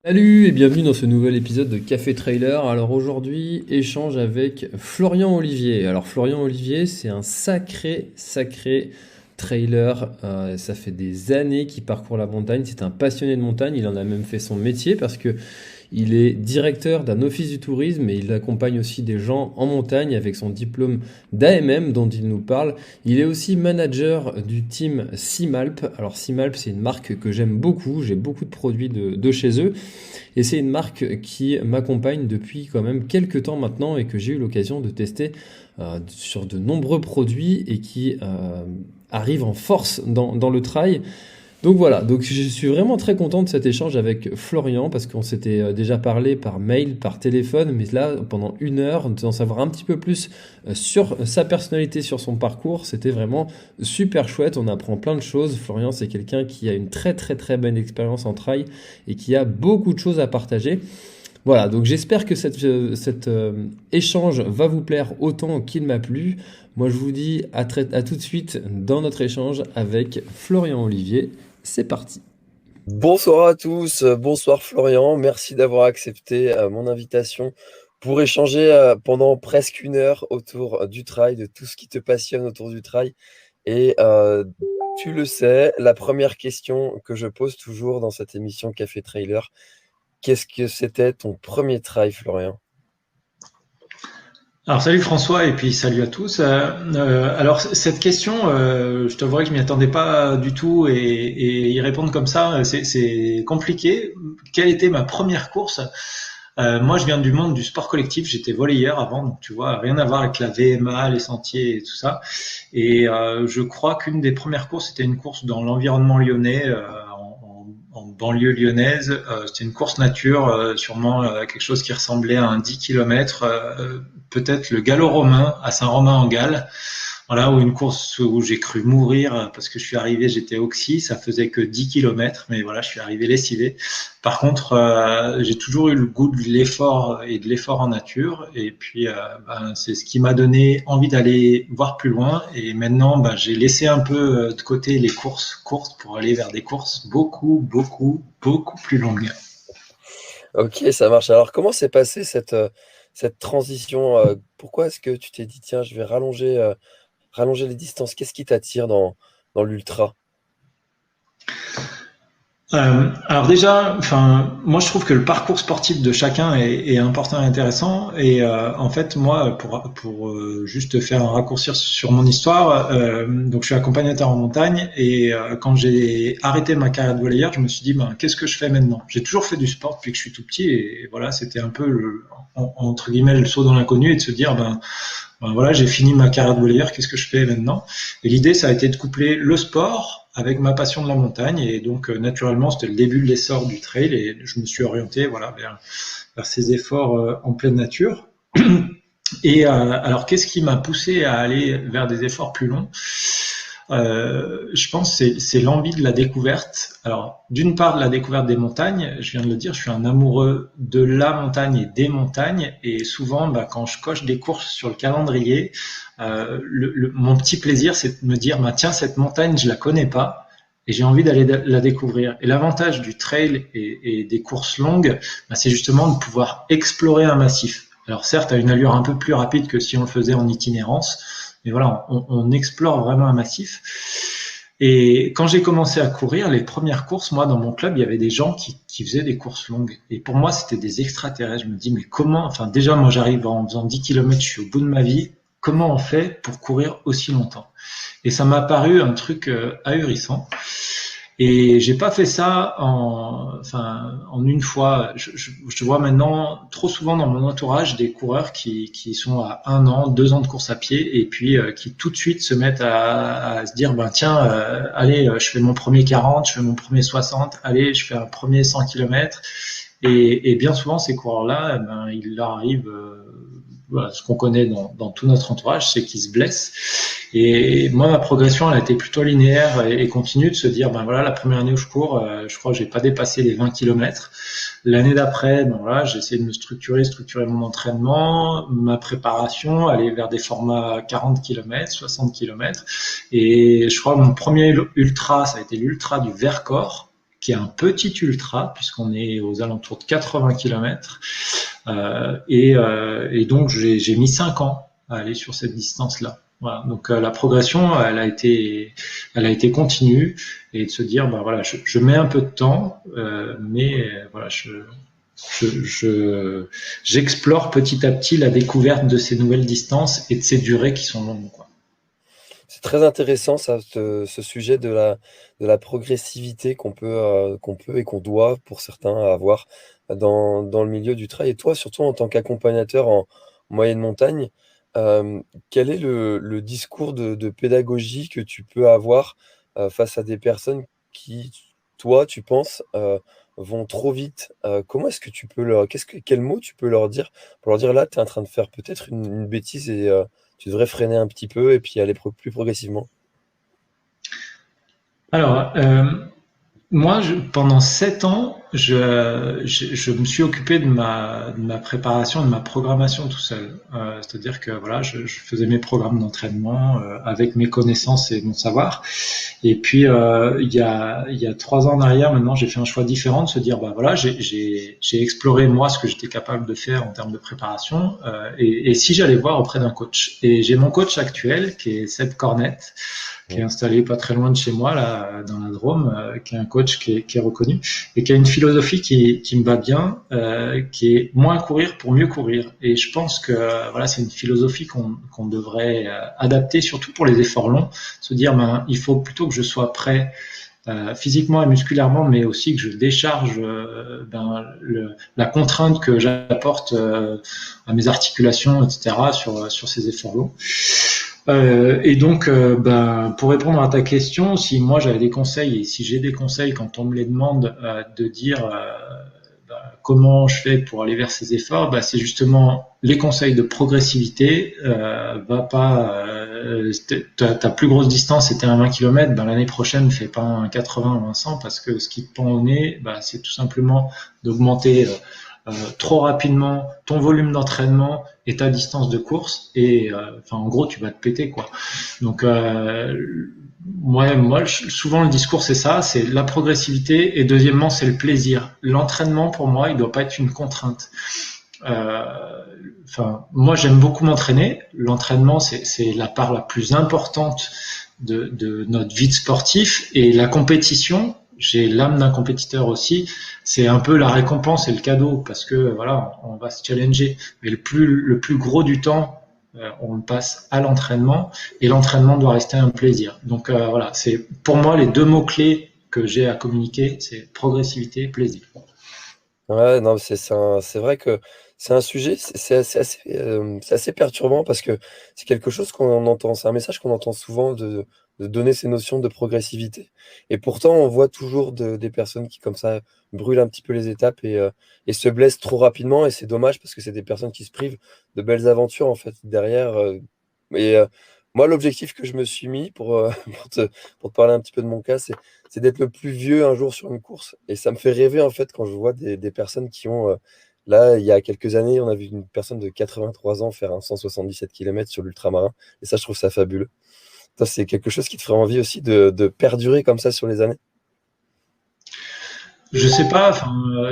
Salut et bienvenue dans ce nouvel épisode de Café Trailer. Alors aujourd'hui, échange avec Florian Olivier. Alors Florian Olivier, c'est un sacré trailer. Ça fait des années qu'il parcourt la montagne. C'est un passionné de montagne. Il en a même fait son métier parce que il est directeur d'un office du tourisme et il accompagne aussi des gens en montagne avec son diplôme d'AMM dont il nous parle. Il est aussi manager du team Simalp. Alors Simalp, c'est une marque que j'aime beaucoup. J'ai beaucoup de produits de chez eux. Et c'est une marque qui m'accompagne depuis quand même quelques temps maintenant et que j'ai eu l'occasion de tester sur de nombreux produits et qui arrive en force dans le trail. Donc voilà, donc je suis vraiment très content de cet échange avec Florian parce qu'on s'était déjà parlé par mail, par téléphone, mais là pendant 1 heure, d'en savoir un petit peu plus sur sa personnalité, sur son parcours, c'était vraiment super chouette, on apprend plein de choses. Florian, c'est quelqu'un qui a une très bonne expérience en trail et qui a beaucoup de choses à partager. Voilà, donc j'espère que cet échange va vous plaire autant qu'il m'a plu. Moi je vous dis à tout de suite dans notre échange avec Florian Olivier. C'est parti. Bonsoir à tous, bonsoir Florian, merci d'avoir accepté mon invitation pour échanger pendant presque 1 heure autour du trail, de tout ce qui te passionne autour du trail. Et tu le sais, la première question que je pose toujours dans cette émission Café Trailer, qu'est-ce que c'était ton premier trail, Florian? Alors salut François et puis salut à tous. Alors cette question, je t'avouerai que je m'y attendais pas du tout et y répondre comme ça, c'est compliqué. Quelle était ma première course? Moi, je viens du monde du sport collectif. J'étais volleyeur avant, donc tu vois, rien à voir avec la VMA, les sentiers et tout ça. Et je crois qu'une des premières courses, c'était une course dans l'environnement lyonnais, en banlieue lyonnaise. C'était une course nature, sûrement quelque chose qui ressemblait à un 10 km, peut-être le gallo-romain à Saint-Romain-en-Galles. Voilà, ou une course où j'ai cru mourir parce que je suis arrivé, j'étais oxy, ça faisait que 10 km, mais voilà, je suis arrivé lessivé. Par contre, j'ai toujours eu le goût de l'effort et de l'effort en nature, et puis c'est ce qui m'a donné envie d'aller voir plus loin. Et maintenant, j'ai laissé un peu de côté les courses courtes pour aller vers des courses beaucoup plus longues. Ok, ça marche. Alors comment s'est passée cette transition? Pourquoi est-ce que tu t'es dit, tiens, je vais rallonger les distances? Qu'est-ce qui t'attire dans l'ultra? Alors déjà, enfin, moi je trouve que le parcours sportif de chacun est important et intéressant. Et en fait, moi, pour juste faire un raccourci sur mon histoire, donc je suis accompagnateur en montagne et quand j'ai arrêté ma carrière de volleyeur, je me suis dit qu'est-ce que je fais maintenant? J'ai toujours fait du sport depuis que je suis tout petit et voilà, c'était un peu entre guillemets le saut dans l'inconnu et de se dire voilà, j'ai fini ma carrière de volleyeur, qu'est-ce que je fais maintenant? Et l'idée, ça a été de coupler le sport avec ma passion de la montagne. Et donc, naturellement, c'était le début de l'essor du trail et je me suis orienté voilà, vers ces efforts en pleine nature. Et alors, qu'est-ce qui m'a poussé à aller vers des efforts plus longs? Je pense que c'est l'envie de la découverte. Alors, d'une part, de la découverte des montagnes, je viens de le dire, je suis un amoureux de la montagne et des montagnes, et souvent, quand je coche des courses sur le calendrier, mon petit plaisir, c'est de me dire, tiens, cette montagne, je la connais pas, et j'ai envie d'aller la découvrir. Et l'avantage du trail et des courses longues, c'est justement de pouvoir explorer un massif. Alors certes, à une allure un peu plus rapide que si on le faisait en itinérance, mais voilà, on explore vraiment un massif. Et quand j'ai commencé à courir, les premières courses, moi, dans mon club, il y avait des gens qui faisaient des courses longues. Et pour moi, c'était des extraterrestres. Je me dis, mais comment, enfin, déjà, moi, j'arrive en faisant 10 km, je suis au bout de ma vie. Comment on fait pour courir aussi longtemps? Et ça m'a paru un truc ahurissant. Et j'ai pas fait ça en une fois. Je vois maintenant trop souvent dans mon entourage des coureurs qui sont à 1 an, 2 ans de course à pied et puis qui tout de suite se mettent à se dire tiens, allez, je fais mon premier 40, je fais mon premier 60, allez, je fais un premier 100 km. Et bien souvent ces coureurs-là, il leur arrive voilà, ce qu'on connaît dans tout notre entourage, c'est qu'ils se blessent. Et moi, ma progression, elle a été plutôt linéaire et continue de se dire, voilà, la première année où je cours, je crois que j'ai pas dépassé les 20 km. L'année d'après, voilà, j'ai essayé de me structurer mon entraînement, ma préparation, aller vers des formats 40 km, 60 km. Et je crois que mon premier ultra, ça a été l'ultra du Vercors. qui est un petit ultra, puisqu'on est aux alentours de 80 km. Et donc, j'ai mis 5 ans à aller sur cette distance-là. Voilà. Donc, la progression, elle a été continue, et de se dire, bah voilà, je mets un peu de temps, mais voilà, j'explore petit à petit la découverte de ces nouvelles distances et de ces durées qui sont longues, quoi. C'est très intéressant ça, ce sujet de la progressivité qu'on peut et qu'on doit pour certains avoir dans le milieu du trail. Et toi, surtout en tant qu'accompagnateur en moyenne montagne, quel est le discours de pédagogie que tu peux avoir face à des personnes qui, toi, tu penses, vont trop vite? Comment est-ce que tu peux quel mot tu peux leur dire pour leur dire là, tu es en train de faire peut-être une bêtise et tu devrais freiner un petit peu et puis aller plus progressivement? Alors, moi, pendant 7 ans, je me suis occupé de ma préparation, de ma programmation tout seul. C'est-à-dire que voilà, je faisais mes programmes d'entraînement avec mes connaissances et mon savoir. Et puis, il y a 3 ans en arrière, maintenant, j'ai fait un choix différent de se dire, bah voilà, j'ai exploré moi ce que j'étais capable de faire en termes de préparation, et si j'allais voir auprès d'un coach. Et j'ai mon coach actuel qui est Seb Cornette, qui est installé pas très loin de chez moi, là, dans la Drôme, qui est un coach qui est reconnu et qui a une philosophie qui me va bien, qui est moins courir pour mieux courir. Et je pense que voilà, c'est une philosophie qu'on devrait adapter, surtout pour les efforts longs, se dire, ben, il faut plutôt que je sois prêt physiquement et musculairement, mais aussi que je décharge la contrainte que j'apporte à mes articulations, etc., sur ces efforts longs. Et donc, pour répondre à ta question, si moi j'avais des conseils et si j'ai des conseils quand on me les demande, de dire comment je fais pour aller vers ces efforts, c'est justement les conseils de progressivité. Ta plus grosse distance c'était un 20 km, l'année prochaine ne fais pas un 80 ou un 100, parce que ce qui te pend au nez, c'est tout simplement d'augmenter trop rapidement ton volume d'entraînement et ta distance de course, et en gros tu vas te péter, quoi. Donc moi souvent le discours c'est ça, c'est la progressivité, et deuxièmement c'est le plaisir. L'entraînement pour moi il doit pas être une contrainte. Moi j'aime beaucoup m'entraîner. L'entraînement c'est la part la plus importante de notre vie de sportif, et la compétition, j'ai l'âme d'un compétiteur aussi, c'est un peu la récompense et le cadeau, parce que voilà, on va se challenger, mais le plus gros du temps, on le passe à l'entraînement, et l'entraînement doit rester un plaisir. Donc voilà, c'est pour moi les 2 mots clés que j'ai à communiquer, c'est progressivité, plaisir. Ouais, non, c'est vrai que c'est un sujet, c'est assez perturbant parce que c'est quelque chose qu'on entend, c'est un message qu'on entend souvent de donner ces notions de progressivité. Et pourtant, on voit toujours des personnes qui, comme ça, brûlent un petit peu les étapes et se blessent trop rapidement. Et c'est dommage parce que c'est des personnes qui se privent de belles aventures, en fait, derrière. Et moi, l'objectif que je me suis mis pour te parler un petit peu de mon cas, c'est d'être le plus vieux un jour sur une course. Et ça me fait rêver, en fait, quand je vois des personnes qui ont... là, il y a quelques années, on a vu une personne de 83 ans faire un 177 km sur l'ultramarin. Et ça, je trouve ça fabuleux. Toi, c'est quelque chose qui te ferait envie aussi de perdurer comme ça sur les années? Je sais pas,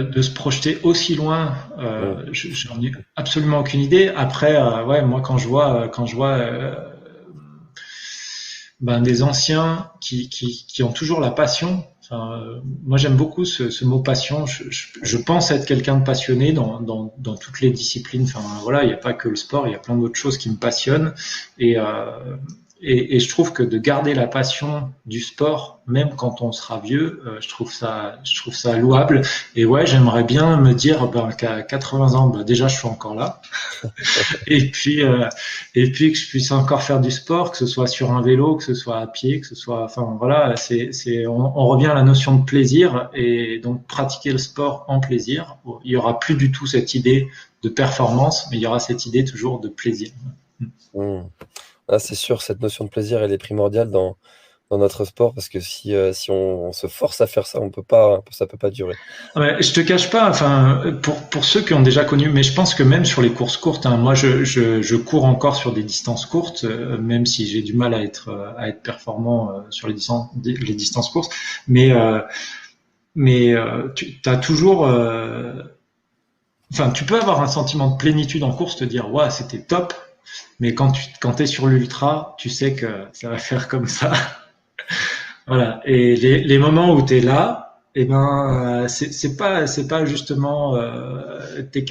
de se projeter aussi loin, Mm. j'en ai absolument aucune idée. Après, ouais, moi quand je vois des anciens qui ont toujours la passion. Moi j'aime beaucoup ce mot passion. Je pense être quelqu'un de passionné dans toutes les disciplines. Voilà, il n'y a pas que le sport, il y a plein d'autres choses qui me passionnent. Et je trouve que de garder la passion du sport, même quand on sera vieux, je trouve ça louable. Et ouais, j'aimerais bien me dire qu'à 80 ans, déjà je suis encore là. Et puis que je puisse encore faire du sport, que ce soit sur un vélo, que ce soit à pied, que ce soit, voilà, on revient à la notion de plaisir, et donc pratiquer le sport en plaisir. Il y aura plus du tout cette idée de performance, mais il y aura cette idée toujours de plaisir. Mm. Ah, c'est sûr, cette notion de plaisir, elle est primordiale dans notre sport parce que si on se force à faire ça, ça peut pas durer. Ouais, je te cache pas, pour ceux qui ont déjà connu, mais je pense que même sur les courses courtes, moi je cours encore sur des distances courtes, même si j'ai du mal à être performant sur les distances courtes, mais mais tu as toujours, enfin, tu peux avoir un sentiment de plénitude en course, te dire, ouais, c'était top, mais quand es sur l'ultra, tu sais que ça va faire comme ça. Voilà. Et les moments où tu es là, eh ben, c'est pas justement tes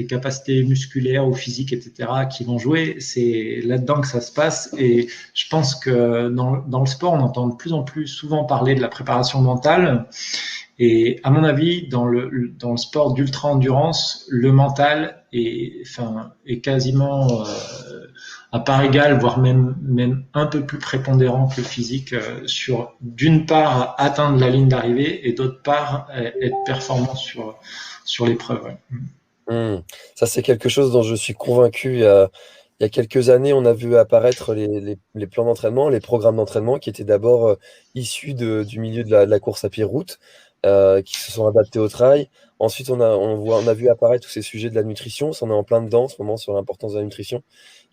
capacités musculaires ou physiques, etc., qui vont jouer. C'est là-dedans que ça se passe. Et je pense que dans le sport, on entend de plus en plus souvent parler de la préparation mentale. Et à mon avis, dans le sport d'ultra-endurance, le mental est quasiment à part égale, voire même un peu plus prépondérant que le physique sur, d'une part, atteindre la ligne d'arrivée et d'autre part, être performant sur l'épreuve. Ouais. Ça, c'est quelque chose dont je suis convaincu. Il y a quelques années, on a vu apparaître les plans d'entraînement, les programmes d'entraînement qui étaient d'abord issus du milieu de la course à pied route, qui se sont adaptés au trail. Ensuite, on a vu apparaître tous ces sujets de la nutrition. On est en plein dedans en ce moment sur l'importance de la nutrition.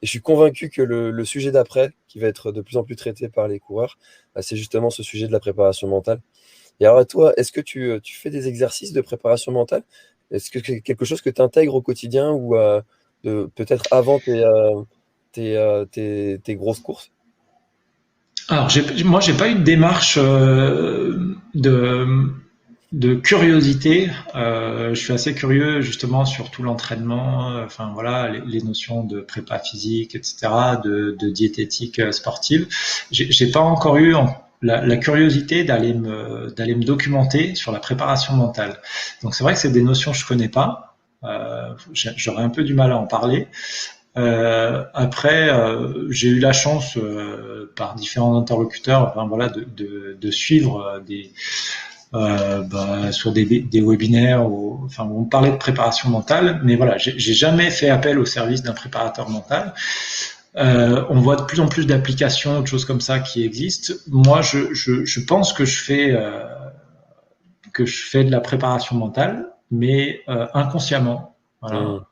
Et je suis convaincu que le sujet d'après, qui va être de plus en plus traité par les coureurs, c'est justement ce sujet de la préparation mentale. Et alors, toi, est-ce que tu fais des exercices de préparation mentale? Est-ce que c'est quelque chose que tu intègres au quotidien ou peut-être avant tes grosses courses? Alors, moi, j'ai pas eu de démarche de curiosité. Je suis assez curieux justement sur tout l'entraînement, enfin voilà, les notions de prépa physique, etc., de diététique sportive. J'ai pas encore eu la curiosité d'aller me documenter sur la préparation mentale. Donc c'est vrai que c'est des notions que je connais pas. J'aurais un peu du mal à en parler. Après, j'ai eu la chance par différents interlocuteurs, enfin voilà, de suivre sur des webinaires enfin, où on parlait de préparation mentale, mais voilà, j'ai jamais fait appel au service d'un préparateur mental. On voit de plus en plus d'applications, de choses comme ça qui existent. Moi, je pense que je fais de la préparation mentale, mais inconsciemment. Voilà,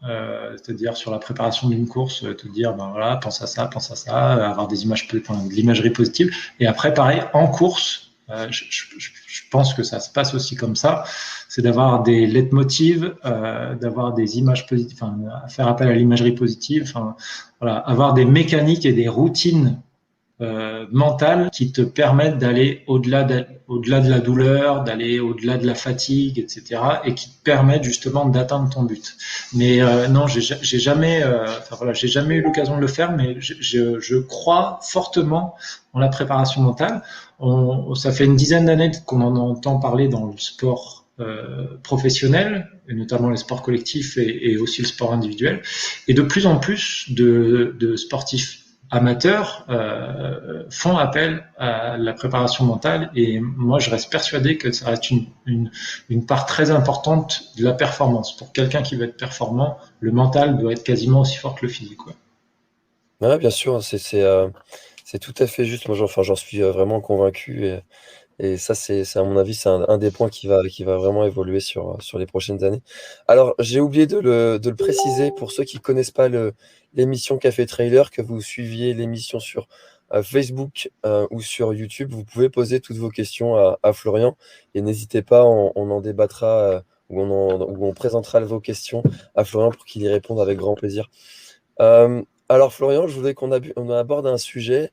c'est-à-dire sur la préparation d'une course, te dire ben voilà, pense à ça, avoir des images, enfin, de l'imagerie positive. Et après, pareil, en course, je pense que ça se passe aussi comme ça, c'est d'avoir des leitmotivs, d'avoir des images positives, enfin, faire appel à l'imagerie positive, enfin, voilà, avoir des mécaniques et des routines mentales qui te permettent d'aller au-delà de la douleur, d'aller au-delà de la fatigue, etc., et qui te permettent justement d'atteindre ton but. Mais non, j'ai jamais, enfin voilà, j'ai jamais eu l'occasion de le faire, mais je crois fortement en la préparation mentale. Ça fait une dizaine d'années qu'on en entend parler dans le sport professionnel, et notamment les sports collectifs et aussi le sport individuel, et de plus en plus de sportifs amateurs font appel à la préparation mentale, et moi je reste persuadé que ça reste une part très importante de la performance. Pour quelqu'un qui veut être performant, le mental doit être quasiment aussi fort que le physique. Ouais. Ouais, bien sûr, c'est tout à fait juste. Moi, j'en suis vraiment convaincu. Et ça, à mon avis, c'est un des points qui va vraiment évoluer sur les prochaines années. Alors, j'ai oublié de le préciser pour ceux qui connaissent pas l'émission Café Trailer, que vous suiviez l'émission sur Facebook ou sur YouTube. Vous pouvez poser toutes vos questions à Florian et n'hésitez pas, on en débattra ou on présentera vos questions à Florian pour qu'il y réponde avec grand plaisir. Alors, Florian, je voudrais on aborde un sujet.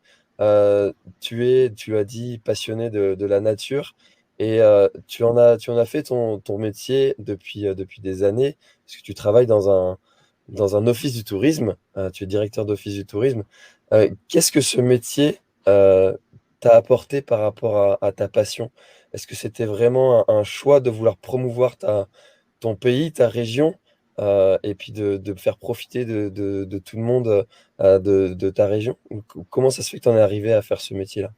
Tu as dit passionné de la nature et tu en as fait ton métier depuis des années, parce que tu travailles dans un office du tourisme, tu es directeur d'office du tourisme. Qu'est-ce que ce métier t'a apporté par rapport à ta passion? Est-ce que c'était vraiment un choix de vouloir promouvoir ton pays, ta région, et puis de faire profiter de tout le monde de ta région? Comment ça se fait que tu en es arrivé à faire ce métier-là?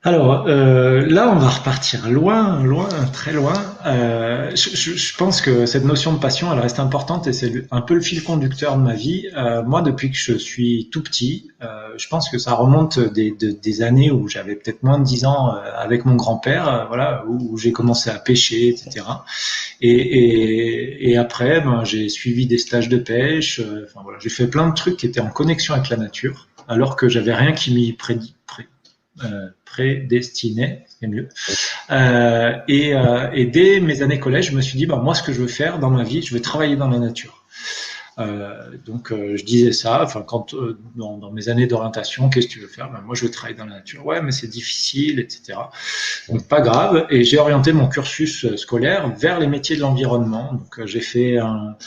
Alors là, on va repartir loin, loin, très loin. Je pense que cette notion de passion, elle reste importante et c'est un peu le fil conducteur de ma vie. Moi, depuis que je suis tout petit, je pense que ça remonte des années où j'avais peut-être moins de 10 ans avec mon grand-père, voilà, où j'ai commencé à pêcher, etc. Et après, ben, j'ai suivi des stages de pêche. Enfin voilà, j'ai fait plein de trucs qui étaient en connexion avec la nature, alors que j'avais rien qui m'y prédestiné, c'est mieux. Et dès mes années collège, je me suis dit, moi, ce que je veux faire dans ma vie, je veux travailler dans la nature. Donc je disais ça, quand dans mes années d'orientation, qu'est-ce que tu veux faire? Moi je veux travailler dans la nature. Ouais, mais c'est difficile, etc. Donc pas grave. Et j'ai orienté mon cursus scolaire vers les métiers de l'environnement. Donc j'ai fait un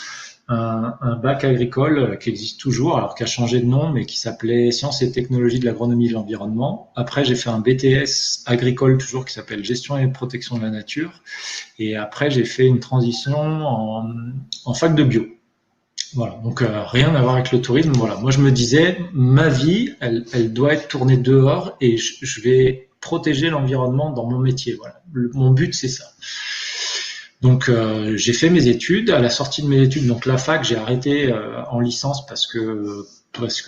bac agricole qui existe toujours, alors qui a changé de nom, mais qui s'appelait Sciences et technologies de l'agronomie et de l'environnement. Après, j'ai fait un BTS agricole toujours qui s'appelle Gestion et protection de la nature. Et après, j'ai fait une transition en fac de bio. Voilà, donc rien à voir avec le tourisme. Voilà, moi je me disais, ma vie, elle doit être tournée dehors et je vais protéger l'environnement dans mon métier. Voilà, mon but c'est ça. Donc j'ai fait mes études. À la sortie de mes études, donc la fac, j'ai arrêté en licence parce que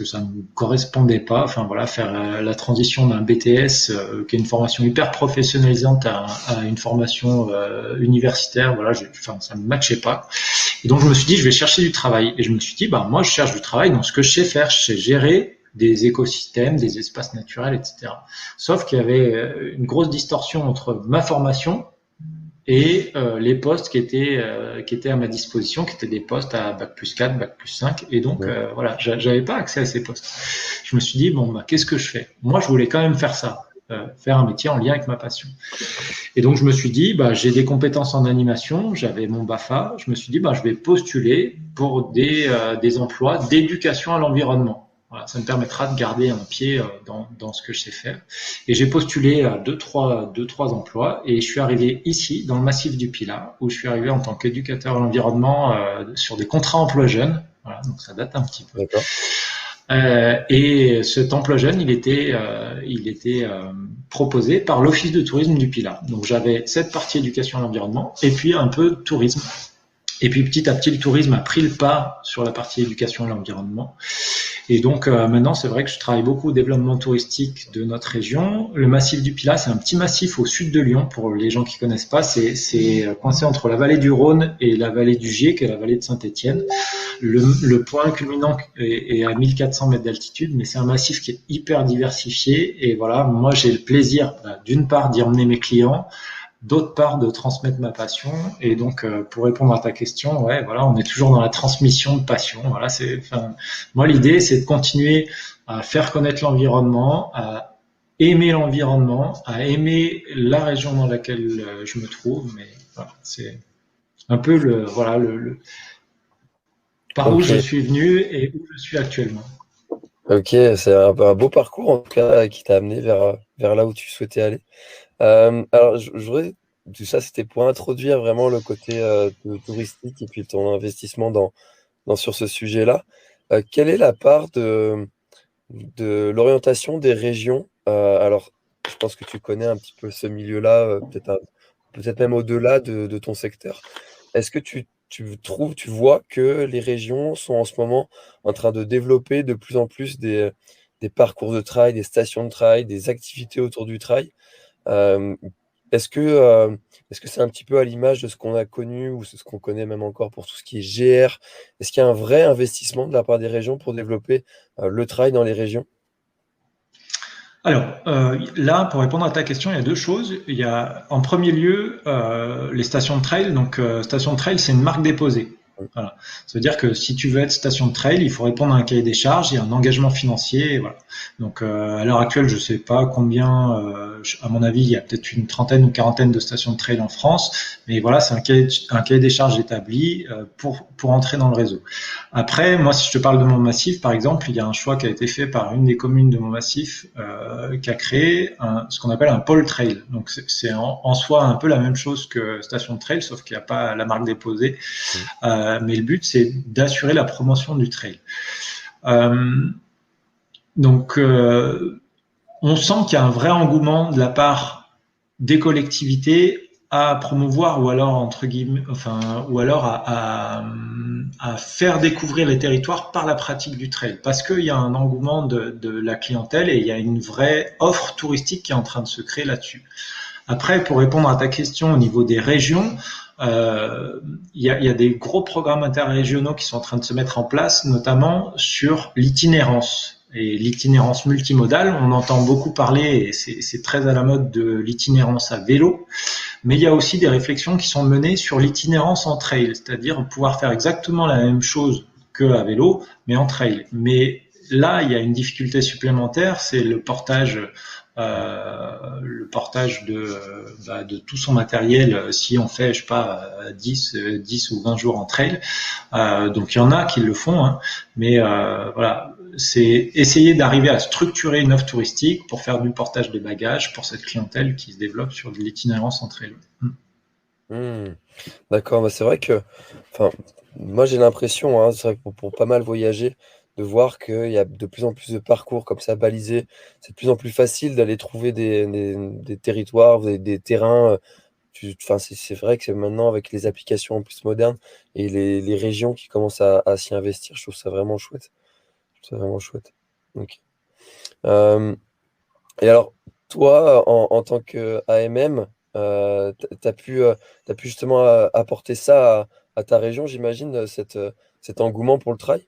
ça ne me correspondait pas. Faire la transition d'un BTS qui est une formation hyper professionnalisante à une formation universitaire, ça ne me matchait pas. Et donc je me suis dit, je vais chercher du travail. Et je me suis dit, moi je cherche du travail dans ce que je sais faire. Je sais gérer des écosystèmes, des espaces naturels, etc. Sauf qu'il y avait une grosse distorsion entre ma formation et les postes qui étaient à ma disposition, qui étaient des postes à bac+4, bac+5, et donc j'avais pas accès à ces postes. Je me suis dit qu'est-ce que je fais? Moi, je voulais quand même faire ça, faire un métier en lien avec ma passion. Et donc je me suis dit j'ai des compétences en animation, j'avais mon BAFA, je me suis dit je vais postuler pour des emplois d'éducation à l'environnement. Voilà, ça me permettra de garder un pied dans ce que je sais faire. Et j'ai postulé à deux, trois emplois et je suis arrivé ici, dans le massif du Pilat, où je suis arrivé en tant qu'éducateur à l'environnement sur des contrats emploi jeunes. Voilà, donc ça date un petit peu. D'accord. Et cet emploi jeune, il était proposé par l'Office de tourisme du Pilat. Donc j'avais cette partie éducation à l'environnement et puis un peu tourisme. Et puis petit à petit, le tourisme a pris le pas sur la partie éducation à l'environnement. Et donc maintenant, c'est vrai que je travaille beaucoup au développement touristique de notre région. Le massif du Pilat, c'est un petit massif au sud de Lyon. Pour les gens qui connaissent pas, c'est coincé entre la vallée du Rhône et la vallée du Gier, qui est la vallée de Saint-Étienne. Le point culminant est à 1400 mètres d'altitude, mais c'est un massif qui est hyper diversifié. Et voilà, moi j'ai le plaisir d'une part d'y emmener mes clients, d'autre part de transmettre ma passion. Et donc pour répondre à ta question, on est toujours dans la transmission de passion. Voilà, moi l'idée c'est de continuer à faire connaître l'environnement, à aimer l'environnement, à aimer la région dans laquelle je me trouve. Mais voilà, c'est un peu le par où je suis venu et où je suis actuellement. Ok, c'est un beau parcours en tout cas qui t'a amené vers là où tu souhaitais aller. Alors, je voudrais, tout ça, c'était pour introduire vraiment le côté touristique et puis ton investissement sur ce sujet-là. Quelle est la part de l'orientation des régions? Alors, je pense que tu connais un petit peu ce milieu-là, peut-être même au-delà de ton secteur. Est-ce que tu vois que les régions sont en ce moment en train de développer de plus en plus des parcours de trail, des stations de trail, des activités autour du trail? Est-ce que c'est un petit peu à l'image de ce qu'on a connu ou ce qu'on connaît même encore pour tout ce qui est GR? Est-ce qu'il y a un vrai investissement de la part des régions pour développer le trail dans les régions? Alors là, pour répondre à ta question, il y a deux choses. Il y a en premier lieu les stations de trail. Donc station de trail, c'est une marque déposée. Voilà. Ça veut dire que si tu veux être station de trail, il faut répondre à un cahier des charges et un engagement financier. Et voilà. Donc à l'heure actuelle, je sais pas combien. À mon avis, il y a peut-être une trentaine ou quarantaine de stations de trail en France. Mais voilà, c'est un cahier des charges établi pour entrer dans le réseau. Après, moi, si je te parle de mon massif, par exemple, il y a un choix qui a été fait par une des communes de mon massif qui a créé ce qu'on appelle un pôle trail. Donc c'est en soi un peu la même chose que station de trail, sauf qu'il n'y a pas la marque déposée. Mais le but, c'est d'assurer la promotion du trail. Donc, on sent qu'il y a un vrai engouement de la part des collectivités à promouvoir ou alors entre guillemets, ou alors à faire découvrir les territoires par la pratique du trail, parce qu'il y a un engouement de la clientèle et il y a une vraie offre touristique qui est en train de se créer là-dessus. Après, pour répondre à ta question au niveau des régions, il y a des gros programmes interrégionaux qui sont en train de se mettre en place, notamment sur l'itinérance. Et l'itinérance multimodale, on entend beaucoup parler, et c'est très à la mode, de l'itinérance à vélo, mais il y a aussi des réflexions qui sont menées sur l'itinérance en trail, c'est-à-dire pouvoir faire exactement la même chose qu'à vélo, mais en trail. Mais là, il y a une difficulté supplémentaire, c'est le portage de tout son matériel si on fait, je sais pas, 10 ou 20 jours en trail. Donc il y en a qui le font, hein, mais voilà, c'est essayer d'arriver à structurer une offre touristique pour faire du portage de bagages pour cette clientèle qui se développe sur de l'itinérance en trail. D'accord, bah, c'est vrai que, enfin, moi j'ai l'impression, hein, c'est vrai que pour pas mal voyager, de voir qu'il y a de plus en plus de parcours comme ça balisés. C'est de plus en plus facile d'aller trouver des territoires, des terrains. Enfin, c'est vrai que maintenant, avec les applications en plus modernes et les régions qui commencent à s'y investir, je trouve ça vraiment chouette. Je trouve ça vraiment chouette. Ok. Euh, et alors, toi, en tant que AMM, t'as pu justement apporter ça à ta région, j'imagine, cet engouement pour le trail?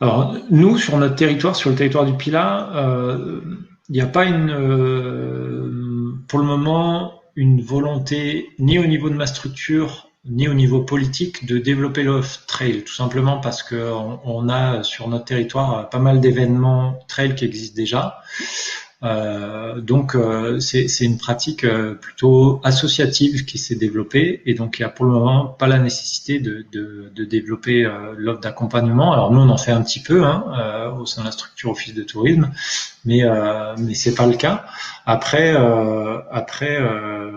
Alors, nous, sur notre territoire, sur le territoire du Pilat, il n'y a pas pour le moment, une volonté, ni au niveau de ma structure, ni au niveau politique, de développer l'off-trail, tout simplement parce qu'on a sur notre territoire pas mal d'événements trail qui existent déjà. Donc c'est une pratique plutôt associative qui s'est développée, et donc il n'y a pour le moment pas la nécessité de développer l'offre d'accompagnement. Alors nous on en fait un petit peu, hein, au sein de la structure Office de tourisme, mais c'est pas le cas. Après,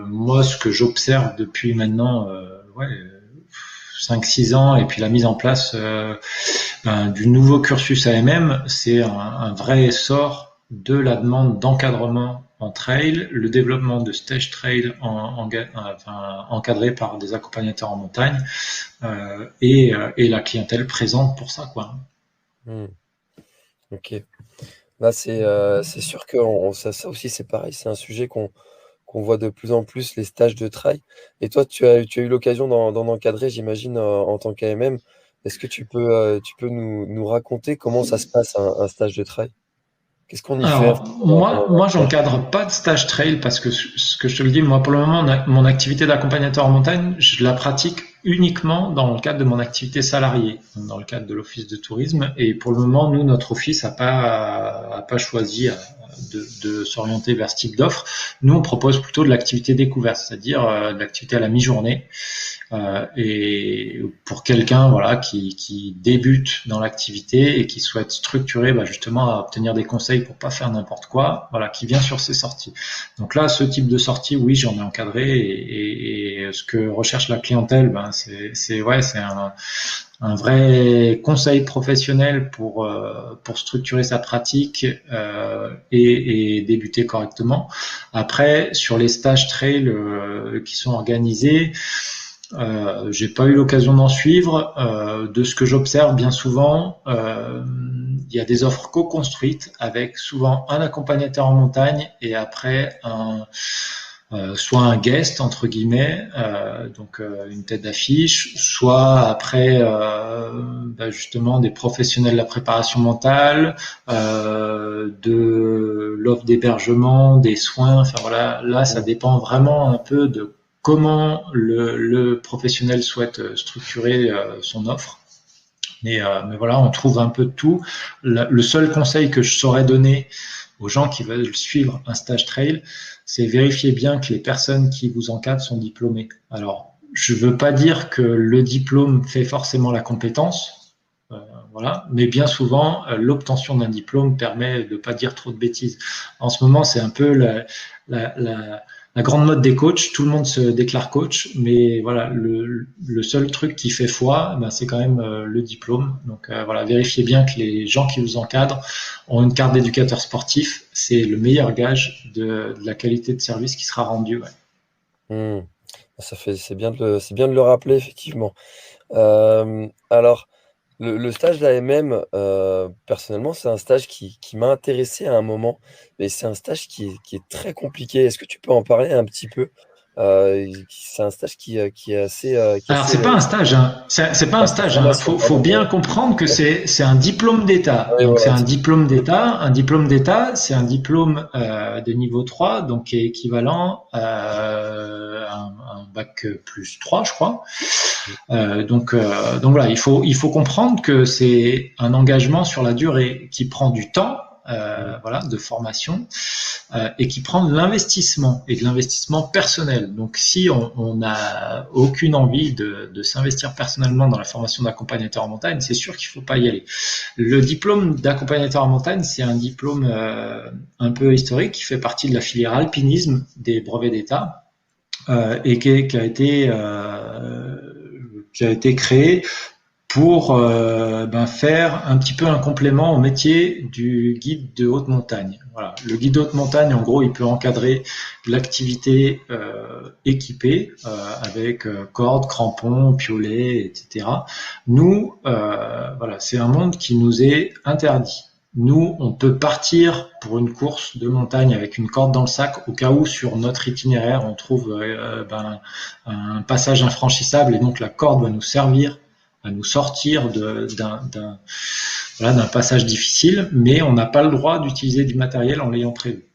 moi ce que j'observe depuis maintenant 5-6 ans, et puis la mise en place du nouveau cursus AMM, c'est un vrai essor de la demande d'encadrement en trail, le développement de stage trail encadré par des accompagnateurs en montagne, et la clientèle présente pour ça, quoi. Hmm, ok. Là, c'est sûr que ça aussi, c'est pareil. C'est un sujet qu'on voit de plus en plus, les stages de trail. Et toi, tu as eu l'occasion d'en encadrer, j'imagine, en tant qu'AMM. Est-ce que tu peux nous raconter comment ça se passe, un stage de trail? Qu'est-ce qu'on y fait Alors, pendant un moi, stage? j'encadre pas de stage trail parce que ce que je te le dis, moi, pour le moment, mon activité d'accompagnateur en montagne, je la pratique uniquement dans le cadre de mon activité salariée, dans le cadre de l'office de tourisme. Et pour le moment, nous, notre office a pas choisi de s'orienter vers ce type d'offre. Nous, on propose plutôt de l'activité découverte, c'est-à-dire de l'activité à la mi-journée. Et pour quelqu'un, voilà, qui débute dans l'activité et qui souhaite structurer, justement, à obtenir des conseils pour pas faire n'importe quoi, voilà, qui vient sur ces sorties. Donc là, ce type de sortie, oui, j'en ai encadré, et ce que recherche la clientèle, c'est un vrai conseil professionnel pour structurer sa pratique, et débuter correctement. Après, sur les stages trail qui sont organisés, j'ai pas eu l'occasion d'en suivre. De ce que j'observe bien souvent, il y a des offres co-construites avec souvent un accompagnateur en montagne et après soit un guest entre guillemets, donc une tête d'affiche, soit après justement des professionnels de la préparation mentale, de l'offre d'hébergement, des soins. Enfin voilà, là ça dépend vraiment un peu de comment le professionnel souhaite structurer son offre. Mais voilà, on trouve un peu de tout. Le seul conseil que je saurais donner aux gens qui veulent suivre un stage trail, c'est vérifier bien que les personnes qui vous encadrent sont diplômées. Alors, je veux pas dire que le diplôme fait forcément la compétence, voilà, mais bien souvent, l'obtention d'un diplôme permet de pas dire trop de bêtises. En ce moment, c'est un peu la grande mode des coachs. Tout le monde se déclare coach, mais voilà, le seul truc qui fait foi, c'est quand même le diplôme. Donc voilà, vérifiez bien que les gens qui vous encadrent ont une carte d'éducateur sportif. C'est le meilleur gage de la qualité de service qui sera rendue. Ouais. Hmm. C'est bien de le rappeler, effectivement. Alors, le stage d'AMM, personnellement, c'est un stage qui m'a intéressé à un moment, mais c'est un stage qui est très compliqué. Est-ce que tu peux en parler un petit peu? C'est un stage qui est assez, Alors, c'est pas un stage, hein. C'est pas un stage, hein. Faut bien comprendre que c'est un diplôme d'État. Ouais, Donc, c'est voilà, un diplôme d'État. Un diplôme d'État, c'est un diplôme de niveau 3, donc qui est équivalent à un bac plus 3, je crois. Donc voilà, il faut comprendre que c'est un engagement sur la durée qui prend du temps, voilà, de formation, et qui prend de l'investissement et de l'investissement personnel. Donc, si on n'a aucune envie de s'investir personnellement dans la formation d'accompagnateur en montagne, c'est sûr qu'il faut pas y aller. Le diplôme d'accompagnateur en montagne, c'est un diplôme un peu historique qui fait partie de la filière alpinisme des brevets d'État, et qui a été créé pour faire un petit peu un complément au métier du guide de haute montagne. Voilà. Le guide de haute montagne, en gros, il peut encadrer l'activité équipée avec cordes, crampons, piolets, etc. Nous, voilà, c'est un monde qui nous est interdit. Nous, on peut partir pour une course de montagne avec une corde dans le sac au cas où sur notre itinéraire on trouve un passage infranchissable et donc la corde va nous servir à nous sortir d'un passage difficile, mais on n'a pas le droit d'utiliser du matériel en l'ayant prévu.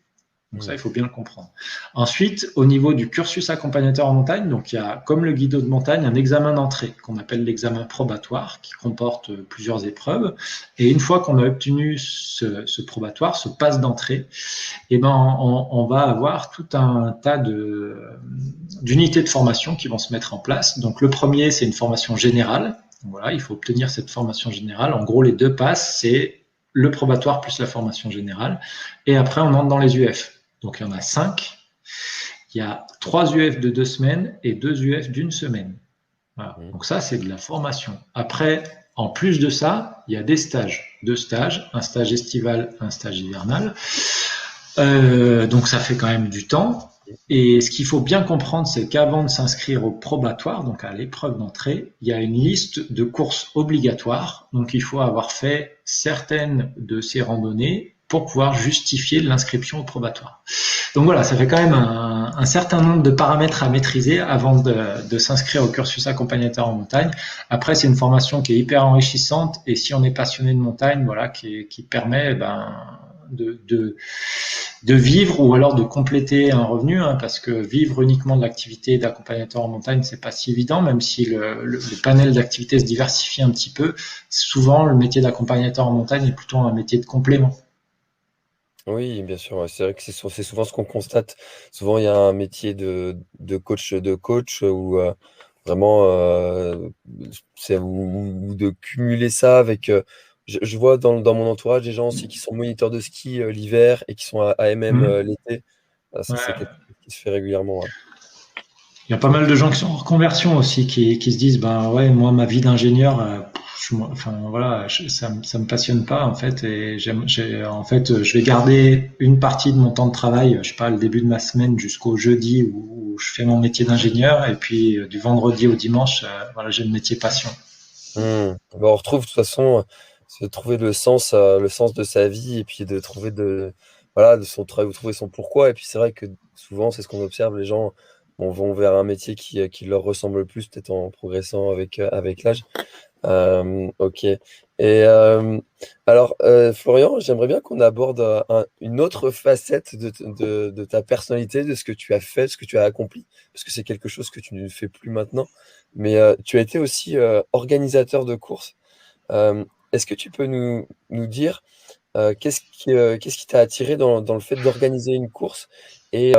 Donc ça, il faut bien le comprendre. Ensuite, au niveau du cursus accompagnateur en montagne, donc il y a, comme le guide de montagne, un examen d'entrée qu'on appelle l'examen probatoire, qui comporte plusieurs épreuves. Et une fois qu'on a obtenu ce probatoire, ce passe d'entrée, on va avoir tout un tas d'unités de formation qui vont se mettre en place. Donc le premier, c'est une formation générale. Voilà, il faut obtenir cette formation générale. En gros, les deux passes, c'est le probatoire plus la formation générale. Et après, on entre dans les UF. Donc, il y en a 5. Il y a 3 UF de 2 semaines et 2 UF d'1 semaine. Voilà. Donc, ça, c'est de la formation. Après, en plus de ça, il y a des stages. 2 stages, un stage estival, un stage hivernal. Donc, ça fait quand même du temps. Et ce qu'il faut bien comprendre, c'est qu'avant de s'inscrire au probatoire, donc à l'épreuve d'entrée, il y a une liste de courses obligatoires. Donc, il faut avoir fait certaines de ces randonnées pour pouvoir justifier l'inscription au probatoire. Donc voilà, ça fait quand même un certain nombre de paramètres à maîtriser avant de s'inscrire au cursus accompagnateur en montagne. Après, c'est une formation qui est hyper enrichissante et si on est passionné de montagne, voilà, qui permet de vivre ou alors de compléter un revenu, hein, parce que vivre uniquement de l'activité d'accompagnateur en montagne, c'est pas si évident, même si le panel d'activités se diversifie un petit peu. Souvent, le métier d'accompagnateur en montagne est plutôt un métier de complément. Oui, bien sûr. C'est vrai que c'est souvent ce qu'on constate. Souvent, il y a un métier de coach où vraiment, ou de cumuler ça avec. Je vois dans mon entourage des gens aussi qui sont moniteurs de ski l'hiver et qui sont à AMM l'été. Ça, c'est quelque chose qui se fait régulièrement. Ouais. Il y a pas mal de gens qui sont en reconversion aussi, qui se disent, ben ouais, moi, ma vie d'ingénieur, ça me passionne pas en fait, et je vais garder une partie de mon temps de travail, je sais pas, le début de ma semaine jusqu'au jeudi où je fais mon métier d'ingénieur, et puis du vendredi au dimanche, voilà, j'ai le métier passion. On retrouve de toute façon se trouver le sens de sa vie et puis de trouver de son travail, trouver son pourquoi. Et puis c'est vrai que souvent c'est ce qu'on observe, les gens vont vers un métier qui leur ressemble le plus, peut-être en progressant avec l'âge. Ok. Et alors, Florian, j'aimerais bien qu'on aborde une autre facette de ta personnalité, de ce que tu as fait, ce que tu as accompli, parce que c'est quelque chose que tu ne fais plus maintenant. Mais tu as été aussi organisateur de courses. Est-ce que tu peux nous dire qu'est-ce qui t'a attiré dans le fait d'organiser une course et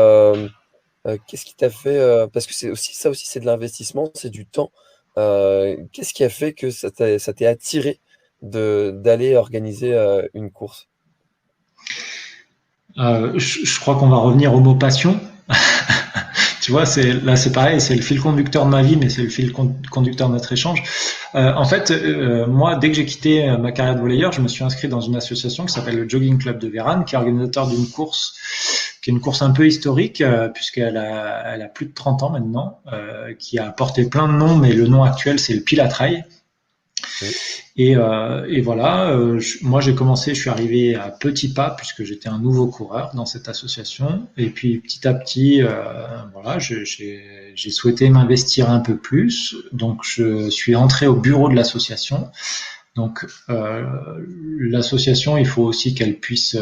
qu'est-ce qui t'a fait, parce que ça aussi c'est de l'investissement, c'est du temps. Qu'est-ce qui a fait que ça t'est attiré d'aller organiser une course? Je crois qu'on va revenir au mot passion. Tu vois, c'est pareil, c'est le fil conducteur de ma vie, mais c'est le fil conducteur de notre échange. En fait, moi, dès que j'ai quitté ma carrière de volleyeur, je me suis inscrit dans une association qui s'appelle le Jogging Club de Vérane, qui est organisateur d'une course, qui est une course un peu historique, puisqu'elle a plus de 30 ans maintenant, qui a porté plein de noms, mais le nom actuel, c'est le Pilat Trail. Et voilà, moi j'ai commencé, je suis arrivé à petits pas puisque j'étais un nouveau coureur dans cette association. Et puis petit à petit, voilà, j'ai souhaité m'investir un peu plus. Donc je suis entré au bureau de l'association. Donc l'association, il faut aussi qu'elle puisse,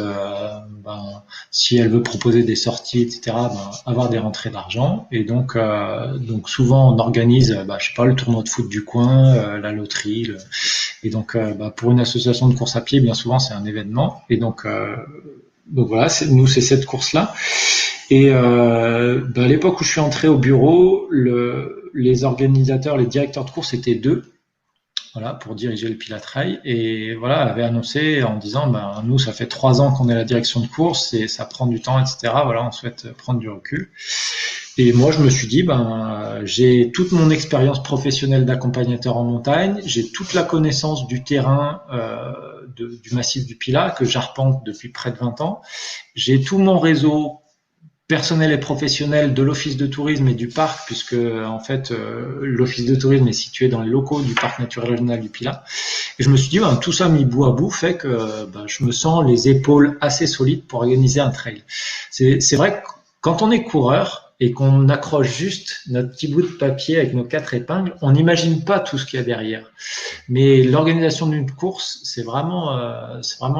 si elle veut proposer des sorties, etc., avoir des rentrées d'argent. Et donc souvent on organise, je sais pas, le tournoi de foot du coin, la loterie. Et donc pour une association de course à pied, bien souvent c'est un événement. Et donc voilà, nous c'est cette course-là. Et à l'époque où je suis entré au bureau, les organisateurs, les directeurs de course étaient deux. Voilà, pour diriger le Pilat Trail, et voilà, avait annoncé en disant, nous, ça fait 3 ans qu'on est à la direction de course et ça prend du temps, etc. Voilà, on souhaite prendre du recul. Et moi, je me suis dit, j'ai toute mon expérience professionnelle d'accompagnateur en montagne, j'ai toute la connaissance du terrain, du massif du Pilat que j'arpente depuis près de 20 ans. J'ai tout mon réseau personnel et professionnel de l'office de tourisme et du parc, puisque en fait l'office de tourisme est situé dans les locaux du parc naturel régional du Pilat. Et je me suis dit, tout ça mis bout à bout fait que je me sens les épaules assez solides pour organiser un trail. C'est vrai que quand on est coureur et qu'on accroche juste notre petit bout de papier avec nos 4 épingles, on n'imagine pas tout ce qu'il y a derrière. Mais l'organisation d'une course, c'est vraiment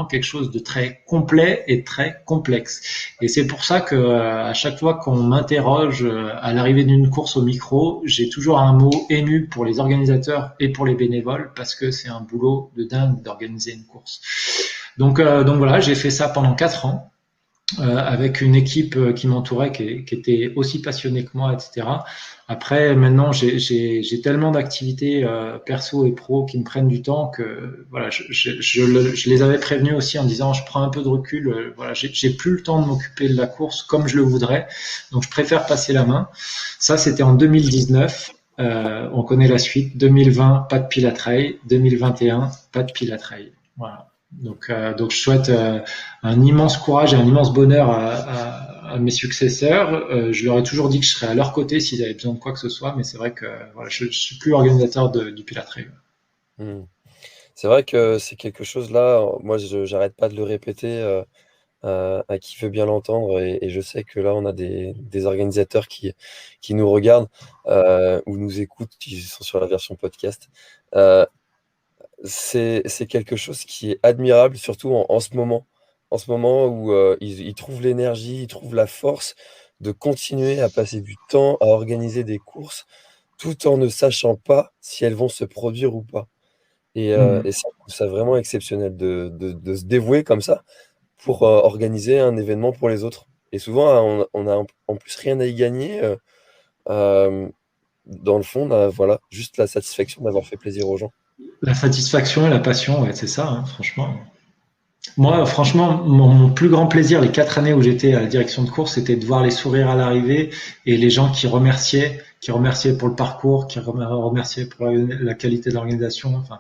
quelque chose de très complet et très complexe. Et c'est pour ça que à chaque fois qu'on m'interroge à l'arrivée d'une course au micro, j'ai toujours un mot ému pour les organisateurs et pour les bénévoles, parce que c'est un boulot de dingue d'organiser une course. Donc voilà, j'ai fait ça pendant 4 ans. Avec une équipe qui m'entourait, qui était aussi passionnée que moi, etc. Après, maintenant, j'ai tellement d'activités perso et pro qui me prennent du temps que voilà, je les avais prévenus aussi en disant, je prends un peu de recul. Voilà, j'ai plus le temps de m'occuper de la course comme je le voudrais, donc je préfère passer la main. Ça, c'était en 2019. On connaît la suite. 2020, pas de Pilat Trail. 2021, pas de Pilat Trail. Voilà. Donc je souhaite un immense courage et un immense bonheur à mes successeurs. Je leur ai toujours dit que je serais à leur côté s'ils avaient besoin de quoi que ce soit, mais c'est vrai que voilà, je suis plus organisateur du Pilat Trail. C'est vrai que c'est quelque chose là, moi j'arrête pas de le répéter à qui veut bien l'entendre, et je sais que là on a des organisateurs qui nous regardent ou nous écoutent, qui sont sur la version podcast. C'est quelque chose qui est admirable, surtout en ce moment où ils trouvent l'énergie, ils trouvent la force de continuer à passer du temps à organiser des courses tout en ne sachant pas si elles vont se produire ou pas. Et ça, je trouve ça vraiment exceptionnel de se dévouer comme ça pour organiser un événement pour les autres. Et souvent, on a en plus rien à y gagner. Dans le fond, voilà, juste la satisfaction d'avoir fait plaisir aux gens. La satisfaction et la passion, ouais, c'est ça, franchement. Moi, franchement, mon plus grand plaisir, les 4 années où j'étais à la direction de course, c'était de voir les sourires à l'arrivée et les gens qui remerciaient pour le parcours, qui remerciaient pour la qualité de l'organisation. Enfin,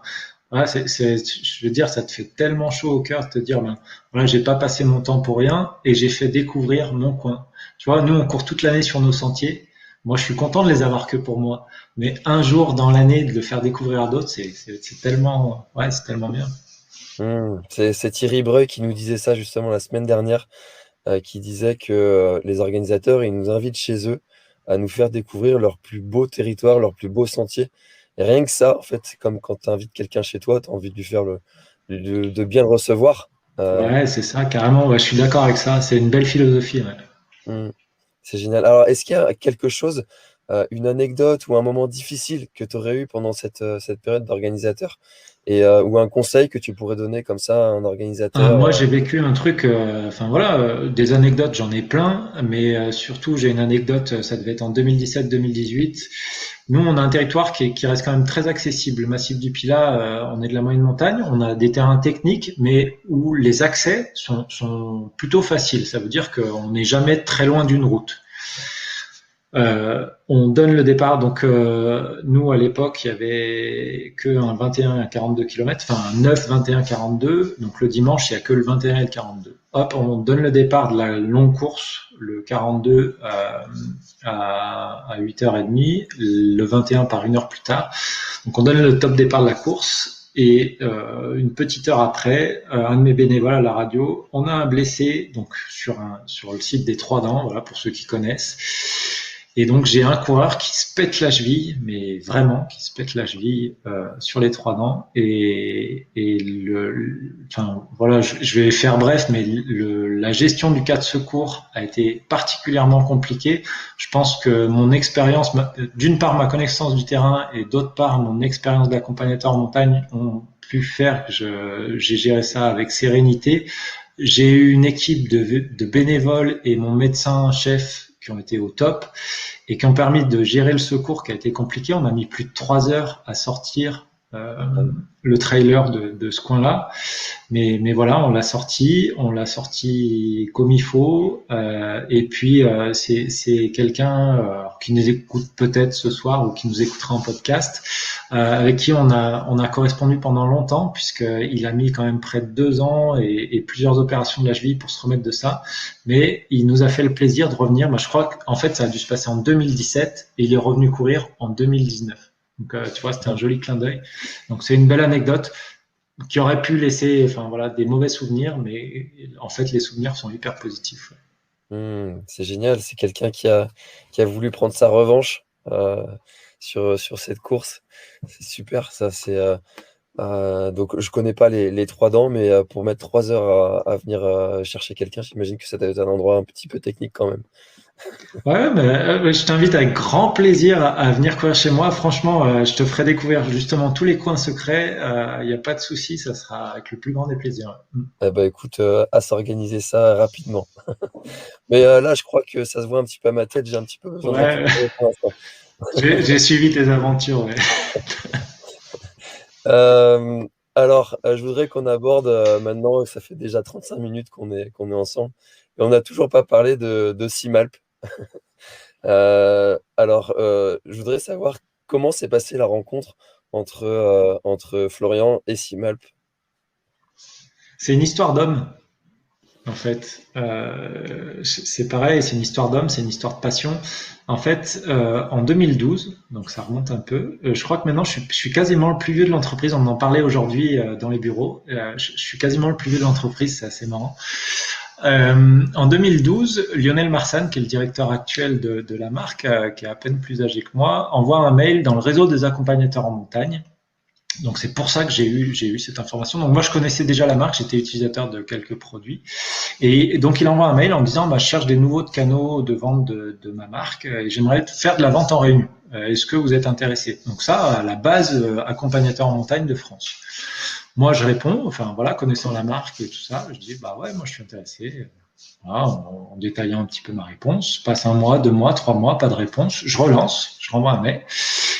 voilà, je veux dire, ça te fait tellement chaud au cœur de te dire, voilà, j'ai pas passé mon temps pour rien et j'ai fait découvrir mon coin. Tu vois, nous, on court toute l'année sur nos sentiers. Moi, je suis content de les avoir que pour moi. Mais un jour dans l'année, de le faire découvrir à d'autres, c'est tellement bien. C'est Thierry Breuil qui nous disait ça justement la semaine dernière, qui disait que les organisateurs, ils nous invitent chez eux à nous faire découvrir leur plus beau territoire, leur plus beau sentier. Et rien que ça, en fait, c'est comme quand tu invites quelqu'un chez toi, tu as envie de lui faire de bien le recevoir. Ouais, c'est ça, carrément. Ouais, je suis d'accord avec ça. C'est une belle philosophie. Ouais. C'est génial. Alors, est-ce qu'il y a quelque chose, une anecdote ou un moment difficile que tu aurais eu pendant cette période d'organisateur, ou un conseil que tu pourrais donner comme ça à un organisateur? Moi, j'ai vécu un truc, des anecdotes, j'en ai plein, mais surtout, j'ai une anecdote, ça devait être en 2017-2018. Nous, on a un territoire qui reste quand même très accessible. Le massif du Pilat, on est de la moyenne montagne, on a des terrains techniques, mais où les accès sont plutôt faciles. Ça veut dire qu'on n'est jamais très loin d'une route. On donne le départ, donc nous à l'époque il y avait que un 21 à 42 km, enfin un 9, 21, 42, donc le dimanche il y a que le 21 et le 42. Hop, on donne le départ de la longue course, le 42 à 8h30, le 21 par 1 heure plus tard. Donc on donne le top départ de la course Et une petite heure après, un de mes bénévoles à la radio, on a un blessé donc sur le site des Trois Dents, voilà pour ceux qui connaissent. Et donc j'ai un coureur qui se pète la cheville, mais vraiment qui se pète la cheville sur les Trois Dents. Enfin voilà, je vais faire bref, mais la gestion du cas de secours a été particulièrement compliquée. Je pense que mon expérience, d'une part ma connaissance du terrain et d'autre part mon expérience d'accompagnateur en montagne ont pu faire que j'ai géré ça avec sérénité. J'ai eu une équipe de bénévoles et mon médecin-chef qui ont été au top et qui ont permis de gérer le secours qui a été compliqué. On a mis plus de 3 heures à sortir le trailer de ce coin-là. Mais voilà, on l'a sorti comme il faut. Et puis, c'est quelqu'un qui nous écoute peut-être ce soir ou qui nous écoutera en podcast, avec qui on a correspondu pendant longtemps, puisqu'il a mis quand même près de 2 ans et plusieurs opérations de la cheville pour se remettre de ça. Mais il nous a fait le plaisir de revenir. Moi, je crois qu'en fait, ça a dû se passer en 2017 et il est revenu courir en 2019. Donc, tu vois, c'était un joli clin d'œil. Donc, c'est une belle anecdote qui aurait pu laisser, enfin voilà, des mauvais souvenirs, mais en fait, les souvenirs sont hyper positifs. C'est génial. C'est quelqu'un qui a voulu prendre sa revanche sur cette course. C'est super. Ça, donc, je connais pas les Trois Dents, mais pour mettre 3 heures à venir chercher quelqu'un, j'imagine que ça doit être un endroit un petit peu technique quand même. Ouais, mais je t'invite avec grand plaisir à venir courir chez moi. Franchement, je te ferai découvrir justement tous les coins secrets. Il n'y a pas de souci, ça sera avec le plus grand des plaisirs. Eh ben, écoute, à s'organiser ça rapidement. Mais là, je crois que ça se voit un petit peu à ma tête. J'ai un petit peu besoin Ouais, de récupérer pour l'instant. j'ai suivi tes aventures. Ouais. Alors, je voudrais qu'on aborde maintenant, ça fait déjà 35 minutes qu'on est ensemble, et on n'a toujours pas parlé de Simalp. Alors, je voudrais savoir comment s'est passée la rencontre entre Florian et Simalp. C'est une histoire d'homme, en fait. C'est pareil, c'est une histoire d'homme, c'est une histoire de passion. En fait, en 2012, donc ça remonte un peu, je crois que maintenant je suis quasiment le plus vieux de l'entreprise. On en parlait aujourd'hui dans les bureaux. Je suis quasiment le plus vieux de l'entreprise, c'est assez marrant. En 2012, Lionel Marsan, qui est le directeur actuel de la marque, qui est à peine plus âgé que moi, envoie un mail dans le réseau des accompagnateurs en montagne. Donc c'est pour ça que j'ai eu cette information. Donc moi je connaissais déjà la marque, j'étais utilisateur de quelques produits. Et donc il envoie un mail en me disant je cherche des nouveaux canaux de vente de ma marque et j'aimerais faire de la vente en réunion. Est-ce que vous êtes intéressé? Donc ça, à la base, accompagnateur en montagne de France. Moi je réponds, enfin voilà, connaissant la marque et tout ça, je dis ouais, moi je suis intéressé. Voilà, en détaillant un petit peu ma réponse. Passe 1 mois, 2 mois, 3 mois, pas de réponse. Je relance, je renvoie un mail.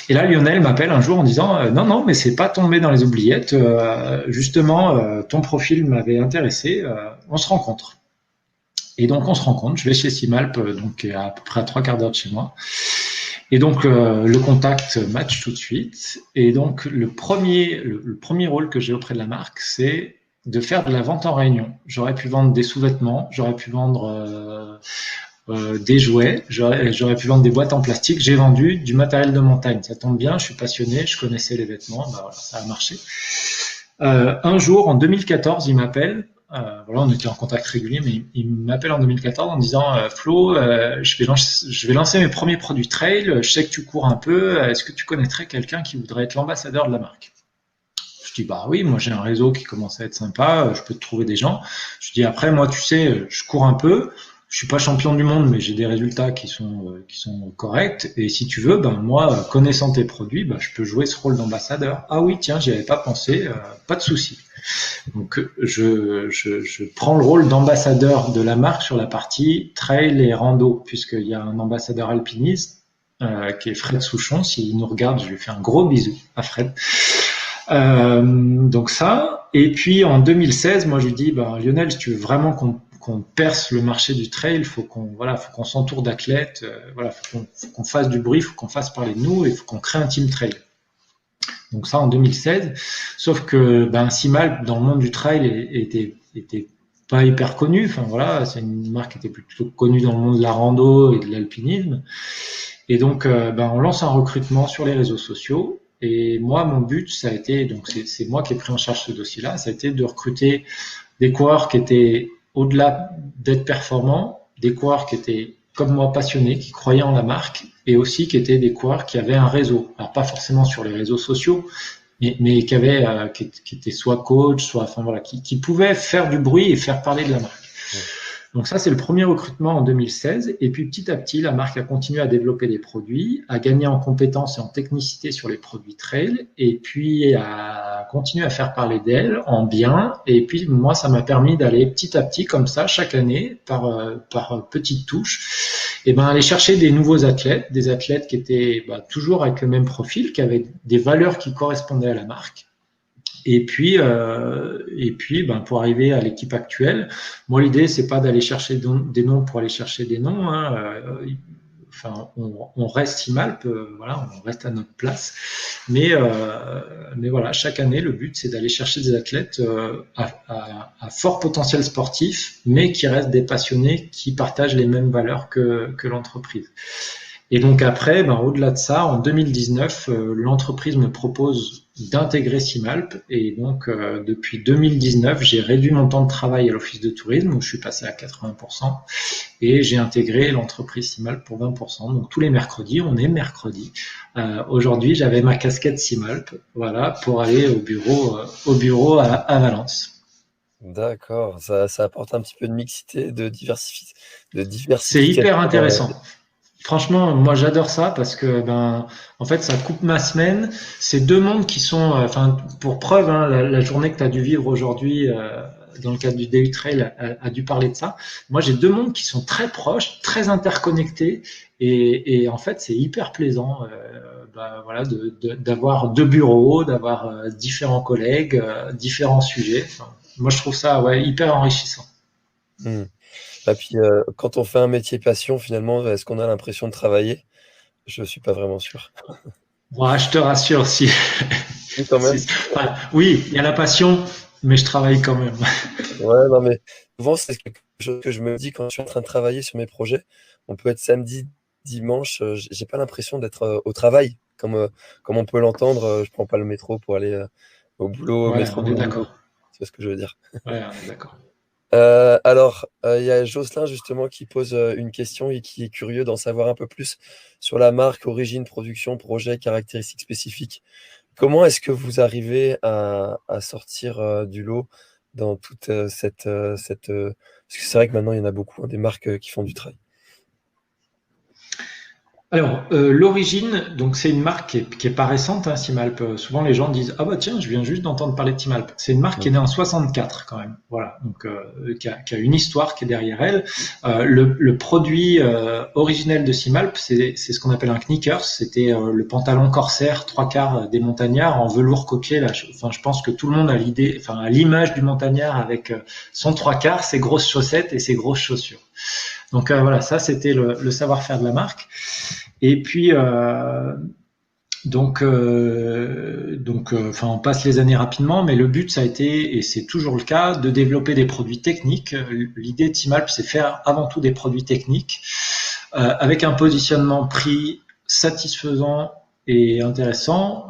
Et là, Lionel m'appelle un jour en disant non, mais c'est pas tombé dans les oubliettes. Justement, ton profil m'avait intéressé. On se rencontre. Et donc, on se rencontre. Je vais chez Simalp, donc à peu près à 3 quarts d'heure de chez moi. Et donc, le contact match tout de suite. Et donc, le premier rôle que j'ai auprès de la marque, c'est de faire de la vente en réunion. J'aurais pu vendre des sous-vêtements, j'aurais pu vendre des jouets, j'aurais pu vendre des boîtes en plastique. J'ai vendu du matériel de montagne. Ça tombe bien, je suis passionné, je connaissais les vêtements, voilà, ça a marché. Un jour, en 2014, il m'appelle. Voilà, on était en contact régulier, mais il m'appelle en 2014 en disant Flo, je vais lancer mes premiers produits trail. Je sais que tu cours un peu. Est-ce que tu connaîtrais quelqu'un qui voudrait être l'ambassadeur de la marque? Je dis oui, moi j'ai un réseau qui commence à être sympa, je peux te trouver des gens. Je dis après, moi tu sais, je cours un peu, je suis pas champion du monde, mais j'ai des résultats qui sont corrects. Et si tu veux, moi connaissant tes produits, je peux jouer ce rôle d'ambassadeur. Ah oui, tiens, j'y avais pas pensé, pas de souci. Donc je prends le rôle d'ambassadeur de la marque sur la partie trail et rando, puisqu'il y a un ambassadeur alpiniste qui est Fred Souchon. S'il nous regarde, je lui fais un gros bisou à Fred. Donc ça, et puis en 2016, moi je lui dis Lionel, si tu veux vraiment qu'on perce le marché du trail, faut qu'on s'entoure d'athlètes, faut qu'on fasse du bruit, faut qu'on fasse parler de nous, et faut qu'on crée un team trail. Donc ça en 2016, sauf que Simalp dans le monde du trail était pas hyper connu. Enfin voilà, c'est une marque qui était plutôt connue dans le monde de la rando et de l'alpinisme. Et donc on lance un recrutement sur les réseaux sociaux. Et moi, mon but, ça a été, donc c'est moi qui ai pris en charge ce dossier-là, ça a été de recruter des coureurs qui étaient au-delà d'être performants, des coureurs qui étaient comme moi passionnés, qui croyaient en la marque, et aussi qui étaient des coureurs qui avaient un réseau. Alors pas forcément sur les réseaux sociaux, mais qui avaient, qui étaient soit coach, soit, enfin voilà, qui pouvaient faire du bruit et faire parler de la marque. Donc ça, c'est le premier recrutement en 2016. Et puis petit à petit, la marque a continué à développer des produits, à gagner en compétences et en technicité sur les produits trail, et puis à continuer à faire parler d'elle en bien. Et puis moi, ça m'a permis d'aller petit à petit, comme ça, chaque année, par petites touches, et ben aller chercher des nouveaux athlètes, des athlètes qui étaient toujours avec le même profil, qui avaient des valeurs qui correspondaient à la marque. Et puis, pour arriver à l'équipe actuelle, moi l'idée c'est pas d'aller chercher des noms pour aller chercher des noms. On reste Simalp, voilà, on reste à notre place. Mais voilà, chaque année le but c'est d'aller chercher des athlètes à fort potentiel sportif, mais qui restent des passionnés, qui partagent les mêmes valeurs que l'entreprise. Et donc après, au-delà de ça, en 2019, l'entreprise me propose d'intégrer Simalp. Et donc, depuis 2019, j'ai réduit mon temps de travail à l'office de tourisme, où je suis passé à 80%, et j'ai intégré l'entreprise Simalp pour 20%. Donc tous les mercredis, on est mercredi. Aujourd'hui, j'avais ma casquette Simalp, voilà, pour aller au bureau à Valence. D'accord, ça apporte un petit peu de mixité, de diversification. C'est hyper intéressant. Franchement, moi j'adore ça parce que en fait ça coupe ma semaine. C'est deux mondes qui sont, pour preuve, la journée que tu as dû vivre aujourd'hui dans le cadre du Daily Trail a dû parler de ça. Moi j'ai deux mondes qui sont très proches, très interconnectés, et en fait c'est hyper plaisant voilà, d'avoir deux bureaux, d'avoir différents collègues, différents sujets. Moi je trouve ça hyper enrichissant. Et puis, quand on fait un métier passion, finalement, est-ce qu'on a l'impression de travailler? Je ne suis pas vraiment sûr. Ouais, je te rassure, si. Oui, quand même. Oui, il y a la passion, mais je travaille quand même. Ouais, non, mais souvent, c'est quelque chose que je me dis quand je suis en train de travailler sur mes projets. On peut être samedi, dimanche, j'ai pas l'impression d'être au travail, comme on peut l'entendre. Je prends pas le métro pour aller au boulot, Ouais, métro on est boulot. d'accord. C'est ce que je veux dire. Ouais, on est d'accord. Alors, il y a Jocelyn justement qui pose une question et qui est curieux d'en savoir un peu plus sur la marque, origine, production, projet, caractéristiques spécifiques. Comment est-ce que vous arrivez à sortir du lot dans toute cette... Parce que c'est vrai que maintenant, il y en a beaucoup, des marques qui font du trail. Alors, l'origine, donc c'est une marque qui est pas récente, Simalp. Souvent les gens disent tiens, je viens juste d'entendre parler de Simalp. C'est une marque qui est née en 64 quand même, voilà, donc qui a une histoire qui est derrière elle. Le produit originel de Simalp, c'est ce qu'on appelle un knickers. C'était le pantalon corsaire 3/4 des montagnards en velours coquet. Là, je pense que tout le monde a l'image du montagnard avec son 3/4, ses grosses chaussettes et ses grosses chaussures. Donc voilà, ça c'était le savoir-faire de la marque. Et puis on passe les années rapidement, mais le but ça a été, et c'est toujours le cas, de développer des produits techniques. L'idée de Simalp, c'est faire avant tout des produits techniques avec un positionnement prix satisfaisant et intéressant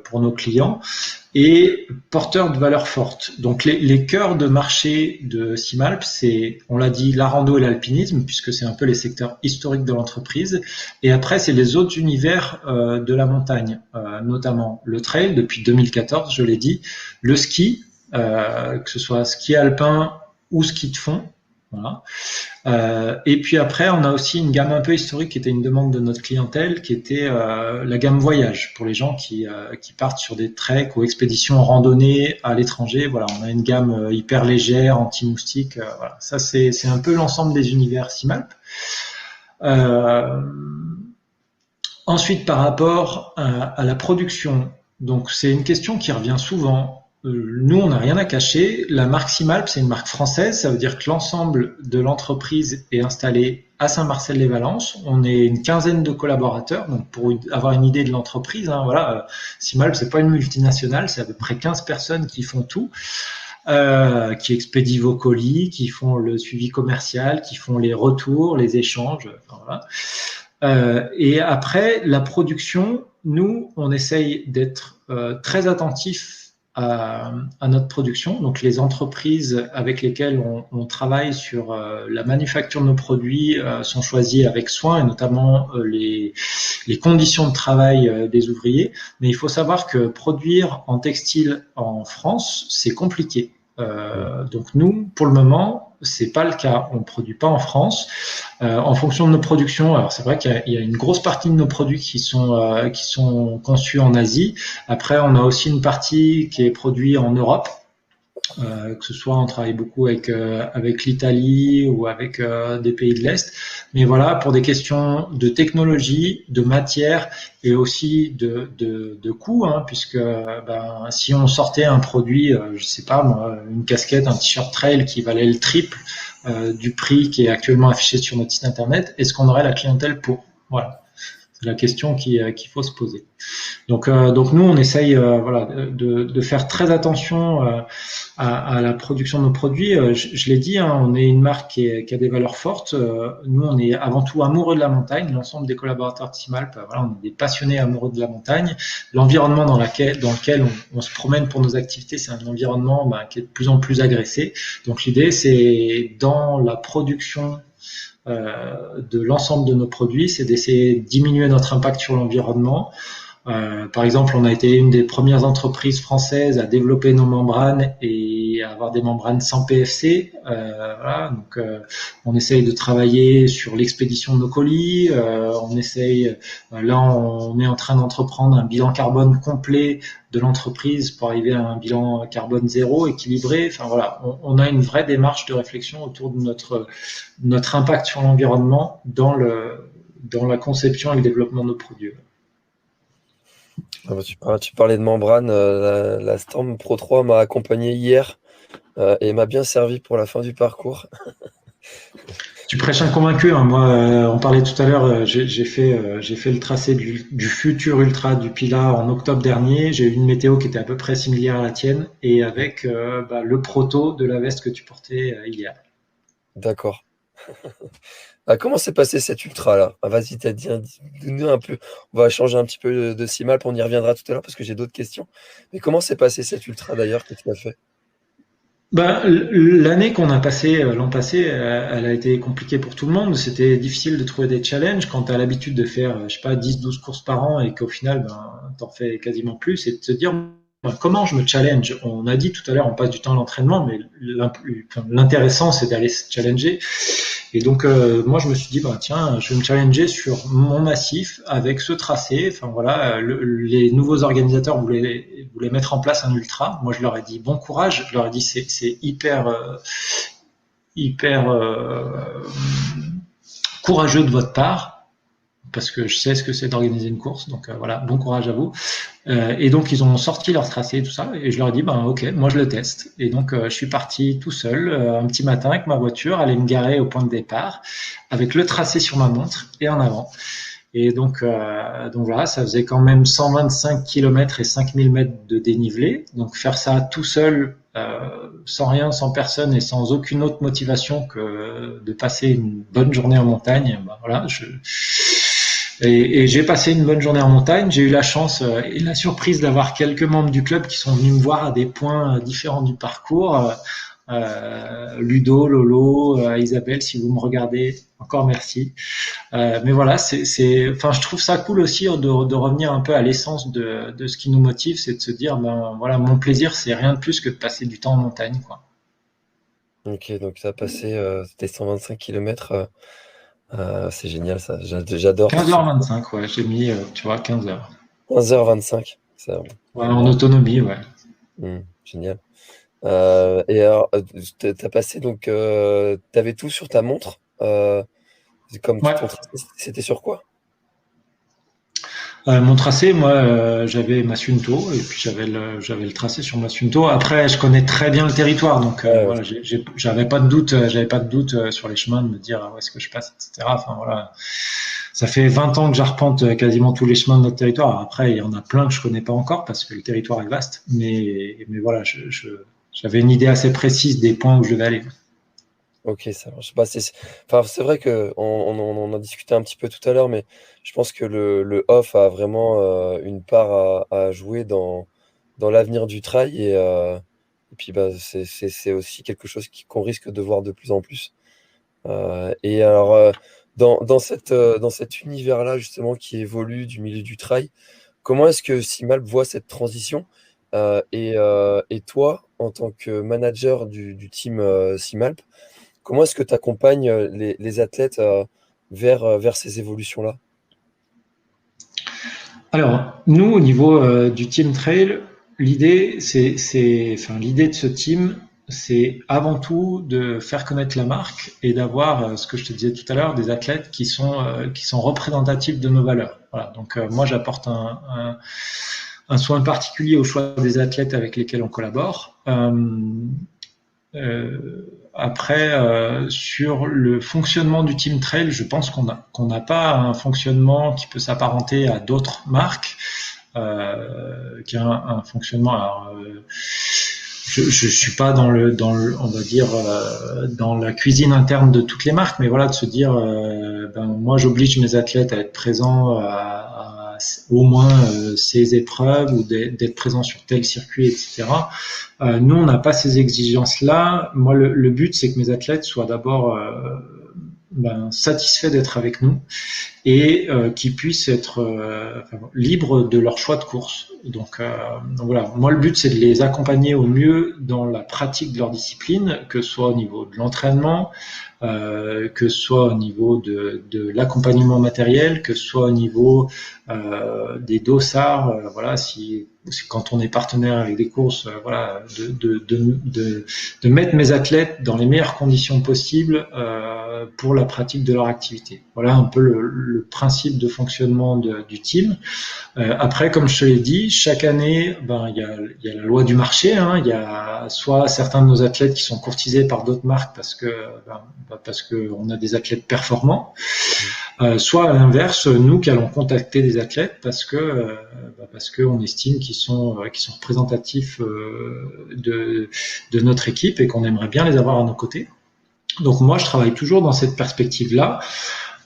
pour nos clients, et porteur de valeurs fortes. Donc les cœurs de marché de Simalp, c'est, on l'a dit, la rando et l'alpinisme, puisque c'est un peu les secteurs historiques de l'entreprise. Et après, c'est les autres univers de la montagne, notamment le trail depuis 2014, je l'ai dit, le ski, que ce soit ski alpin ou ski de fond. Voilà. Et puis après, on a aussi une gamme un peu historique qui était une demande de notre clientèle, qui était la gamme voyage pour les gens qui partent sur des treks ou expéditions en randonnée à l'étranger. Voilà, on a une gamme hyper légère, anti-moustique. Voilà, ça c'est un peu l'ensemble des univers Simalp. Ensuite, par rapport à la production, donc c'est une question qui revient souvent. Nous, on n'a rien à cacher. La marque Simalp, c'est une marque française. Ça veut dire que l'ensemble de l'entreprise est installé à Saint-Marcel-les-Valences. On est une quinzaine de collaborateurs. Donc, pour avoir une idée de l'entreprise, voilà, Simalp, c'est pas une multinationale. C'est à peu près 15 personnes qui font tout, qui expédient vos colis, qui font le suivi commercial, qui font les retours, les échanges. Enfin, voilà. Et après, la production, nous, on essaye d'être très attentifs à notre production. Donc, les entreprises avec lesquelles on travaille sur la manufacture de nos produits sont choisies avec soin, et notamment les conditions de travail des ouvriers. Mais il faut savoir que produire en textile en France, c'est compliqué. Donc nous, pour le moment, c'est pas le cas. On produit pas en France. En fonction de nos productions, alors c'est vrai qu'il y a une grosse partie de nos produits qui sont conçus en Asie. Après, on a aussi une partie qui est produite en Europe. Que ce soit on travaille beaucoup avec l'Italie ou avec des pays de l'Est, mais voilà, pour des questions de technologie, de matière et aussi de coût, hein, puisque si on sortait un produit, je sais pas moi, une casquette, un t-shirt trail qui valait le triple du prix qui est actuellement affiché sur notre site internet, est-ce qu'on aurait la clientèle pour? Voilà, c'est la question qu'il faut se poser. Donc nous, on essaye de faire très attention à la production de nos produits. Je l'ai dit, hein, on est une marque qui a des valeurs fortes. Nous, on est avant tout amoureux de la montagne. L'ensemble des collaborateurs de Teamalp, on est des passionnés amoureux de la montagne. L'environnement dans lequel on se promène pour nos activités, c'est un environnement qui est de plus en plus agressé. Donc l'idée, c'est dans la production de l'ensemble de nos produits, c'est d'essayer de diminuer notre impact sur l'environnement. Par exemple, on a été une des premières entreprises françaises à développer nos membranes et à avoir des membranes sans PFC. Donc on essaye de travailler sur l'expédition de nos colis. On est en train d'entreprendre un bilan carbone complet de l'entreprise pour arriver à un bilan carbone zéro équilibré. Enfin voilà, on a une vraie démarche de réflexion autour de notre impact sur l'environnement dans la conception et le développement de nos produits. Tu parlais de membrane, la Storm Pro 3 m'a accompagné hier et m'a bien servi pour la fin du parcours. Tu prêches un convaincu, hein. Moi, on parlait tout à l'heure, j'ai fait le tracé du futur Ultra du Pila en octobre dernier. J'ai eu une météo qui était à peu près similaire à la tienne et avec le proto de la veste que tu portais hier. D'accord. Comment s'est passé cet ultra là? Vas-y, t'as dit un peu. On va changer un petit peu de Teamalp, on y reviendra tout à l'heure parce que j'ai d'autres questions. Mais comment s'est passé cet ultra d'ailleurs que tu as fait? L'année qu'on a passée l'an passé, elle a été compliquée pour tout le monde. C'était difficile de trouver des challenges quand tu as l'habitude de faire, 10-12 courses par an et qu'au final, t'en fais quasiment plus, et de te dire comment je me challenge. On a dit tout à l'heure, on passe du temps à l'entraînement, mais l'intéressant, c'est d'aller se challenger. Et donc, moi, je me suis dit, tiens, je vais me challenger sur mon massif avec ce tracé. Enfin, voilà, les nouveaux organisateurs voulaient mettre en place un ultra. Moi, je leur ai dit bon courage. Je leur ai dit, c'est hyper courageux de votre part, parce que je sais ce que c'est d'organiser une course. Donc, voilà, bon courage à vous. Et donc, ils ont sorti leur tracé et tout ça. Et je leur ai dit, ok, moi, je le teste. Et donc, je suis parti tout seul, un petit matin avec ma voiture, aller me garer au point de départ, avec le tracé sur ma montre et en avant. Et donc voilà, ça faisait quand même 125 km et 5000 mètres de dénivelé. Donc, faire ça tout seul, sans rien, sans personne et sans aucune autre motivation que de passer une bonne journée en montagne, voilà, et j'ai passé une bonne journée en montagne. J'ai eu la chance et la surprise d'avoir quelques membres du club qui sont venus me voir à des points différents du parcours. Ludo, Lolo, Isabelle, si vous me regardez, encore merci. Mais voilà, je trouve ça cool aussi de revenir un peu à l'essence de ce qui nous motive, c'est de se dire, voilà, mon plaisir, c'est rien de plus que de passer du temps en montagne, quoi. Ok, donc tu as passé tes 125 km. C'est génial ça, j'adore. 15h25, ouais, j'ai mis, 15h. 15h25. Ouais, en autonomie, ouais. Génial. Et alors, t'as passé donc, t'avais tout sur ta montre. Comme Ouais. C'était sur quoi? Mon tracé, moi, j'avais ma Suunto et puis j'avais le tracé sur ma Suunto. Après, je connais très bien le territoire, donc voilà, j'avais pas de doute sur les chemins de me dire où est-ce que je passe, etc. Enfin voilà, ça fait 20 ans que j'arpente quasiment tous les chemins de notre territoire. Après, il y en a plein que je connais pas encore parce que le territoire est vaste, mais voilà, j'avais une idée assez précise des points où je devais aller. Ok, ça marche. Bah, enfin, c'est vrai que on en a discuté un petit peu tout à l'heure, mais je pense que le off a vraiment une part à jouer dans l'avenir du trail et puis bah, c'est aussi quelque chose qu'on risque de voir de plus en plus. Et alors, dans cet univers-là, justement, qui évolue du milieu du trail, comment est-ce que Simalp voit cette transition? Et toi, en tant que manager du team Simalp, comment est-ce que tu accompagnes les athlètes vers ces évolutions-là? Alors, nous, au niveau du team trail, l'idée de ce team, c'est avant tout de faire connaître la marque et d'avoir, ce que je te disais tout à l'heure, des athlètes qui sont représentatifs de nos valeurs. Voilà. Donc, moi, j'apporte un soin particulier au choix des athlètes avec lesquels on collabore. Après, sur le fonctionnement du team trail, je pense qu'on n'a pas un fonctionnement qui peut s'apparenter à d'autres marques, qui a un fonctionnement. Alors, je suis pas on va dire, dans la cuisine interne de toutes les marques, mais voilà, de se dire, moi, j'oblige mes athlètes à être présents à au moins ces épreuves ou d'être présents sur tel circuit, etc. Nous, on n'a pas ces exigences-là. Moi, le but, c'est que mes athlètes soient d'abord satisfaits d'être avec nous et qui puissent être libres de leur choix de course. Donc voilà, moi le but c'est de les accompagner au mieux dans la pratique de leur discipline, que ce soit au niveau de l'entraînement, que ce soit au niveau de l'accompagnement matériel, que ce soit au niveau des dossards, voilà, quand on est partenaire avec des courses, voilà, de mettre mes athlètes dans les meilleures conditions possibles pour la pratique de leur activité. Voilà un peu le principe de fonctionnement du team. Après, comme je te l'ai dit, chaque année, il y a la loi du marché. Hein, il y a soit certains de nos athlètes qui sont courtisés par d'autres marques parce que on a des athlètes performants, soit à l'inverse, nous qui allons contacter des athlètes parce que on estime qu'ils sont représentatifs de notre équipe et qu'on aimerait bien les avoir à nos côtés. Donc moi, je travaille toujours dans cette perspective-là.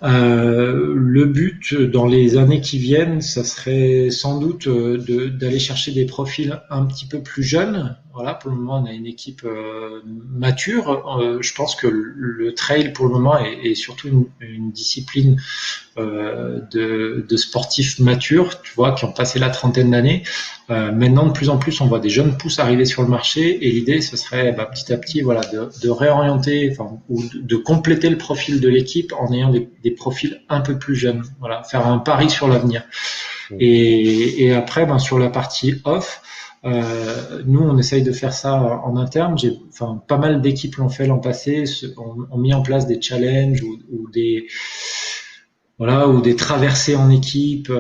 Le but dans les années qui viennent, ça serait sans doute d'aller chercher des profils un petit peu plus jeunes. Voilà, pour le moment, on a une équipe mature. Je pense que le trail, pour le moment, est surtout une discipline de sportifs matures, tu vois, qui ont passé la trentaine d'années. Maintenant, de plus en plus, on voit des jeunes pousses arriver sur le marché, et l'idée, ce serait petit à petit, voilà, de réorienter, ou de compléter le profil de l'équipe en ayant des profils un peu plus jeunes. Voilà, faire un pari sur l'avenir. Et après, sur la partie off, nous, on essaye de faire ça en interne. Pas mal d'équipes l'ont fait l'an passé, ont mis en place des challenges ou des traversées en équipe.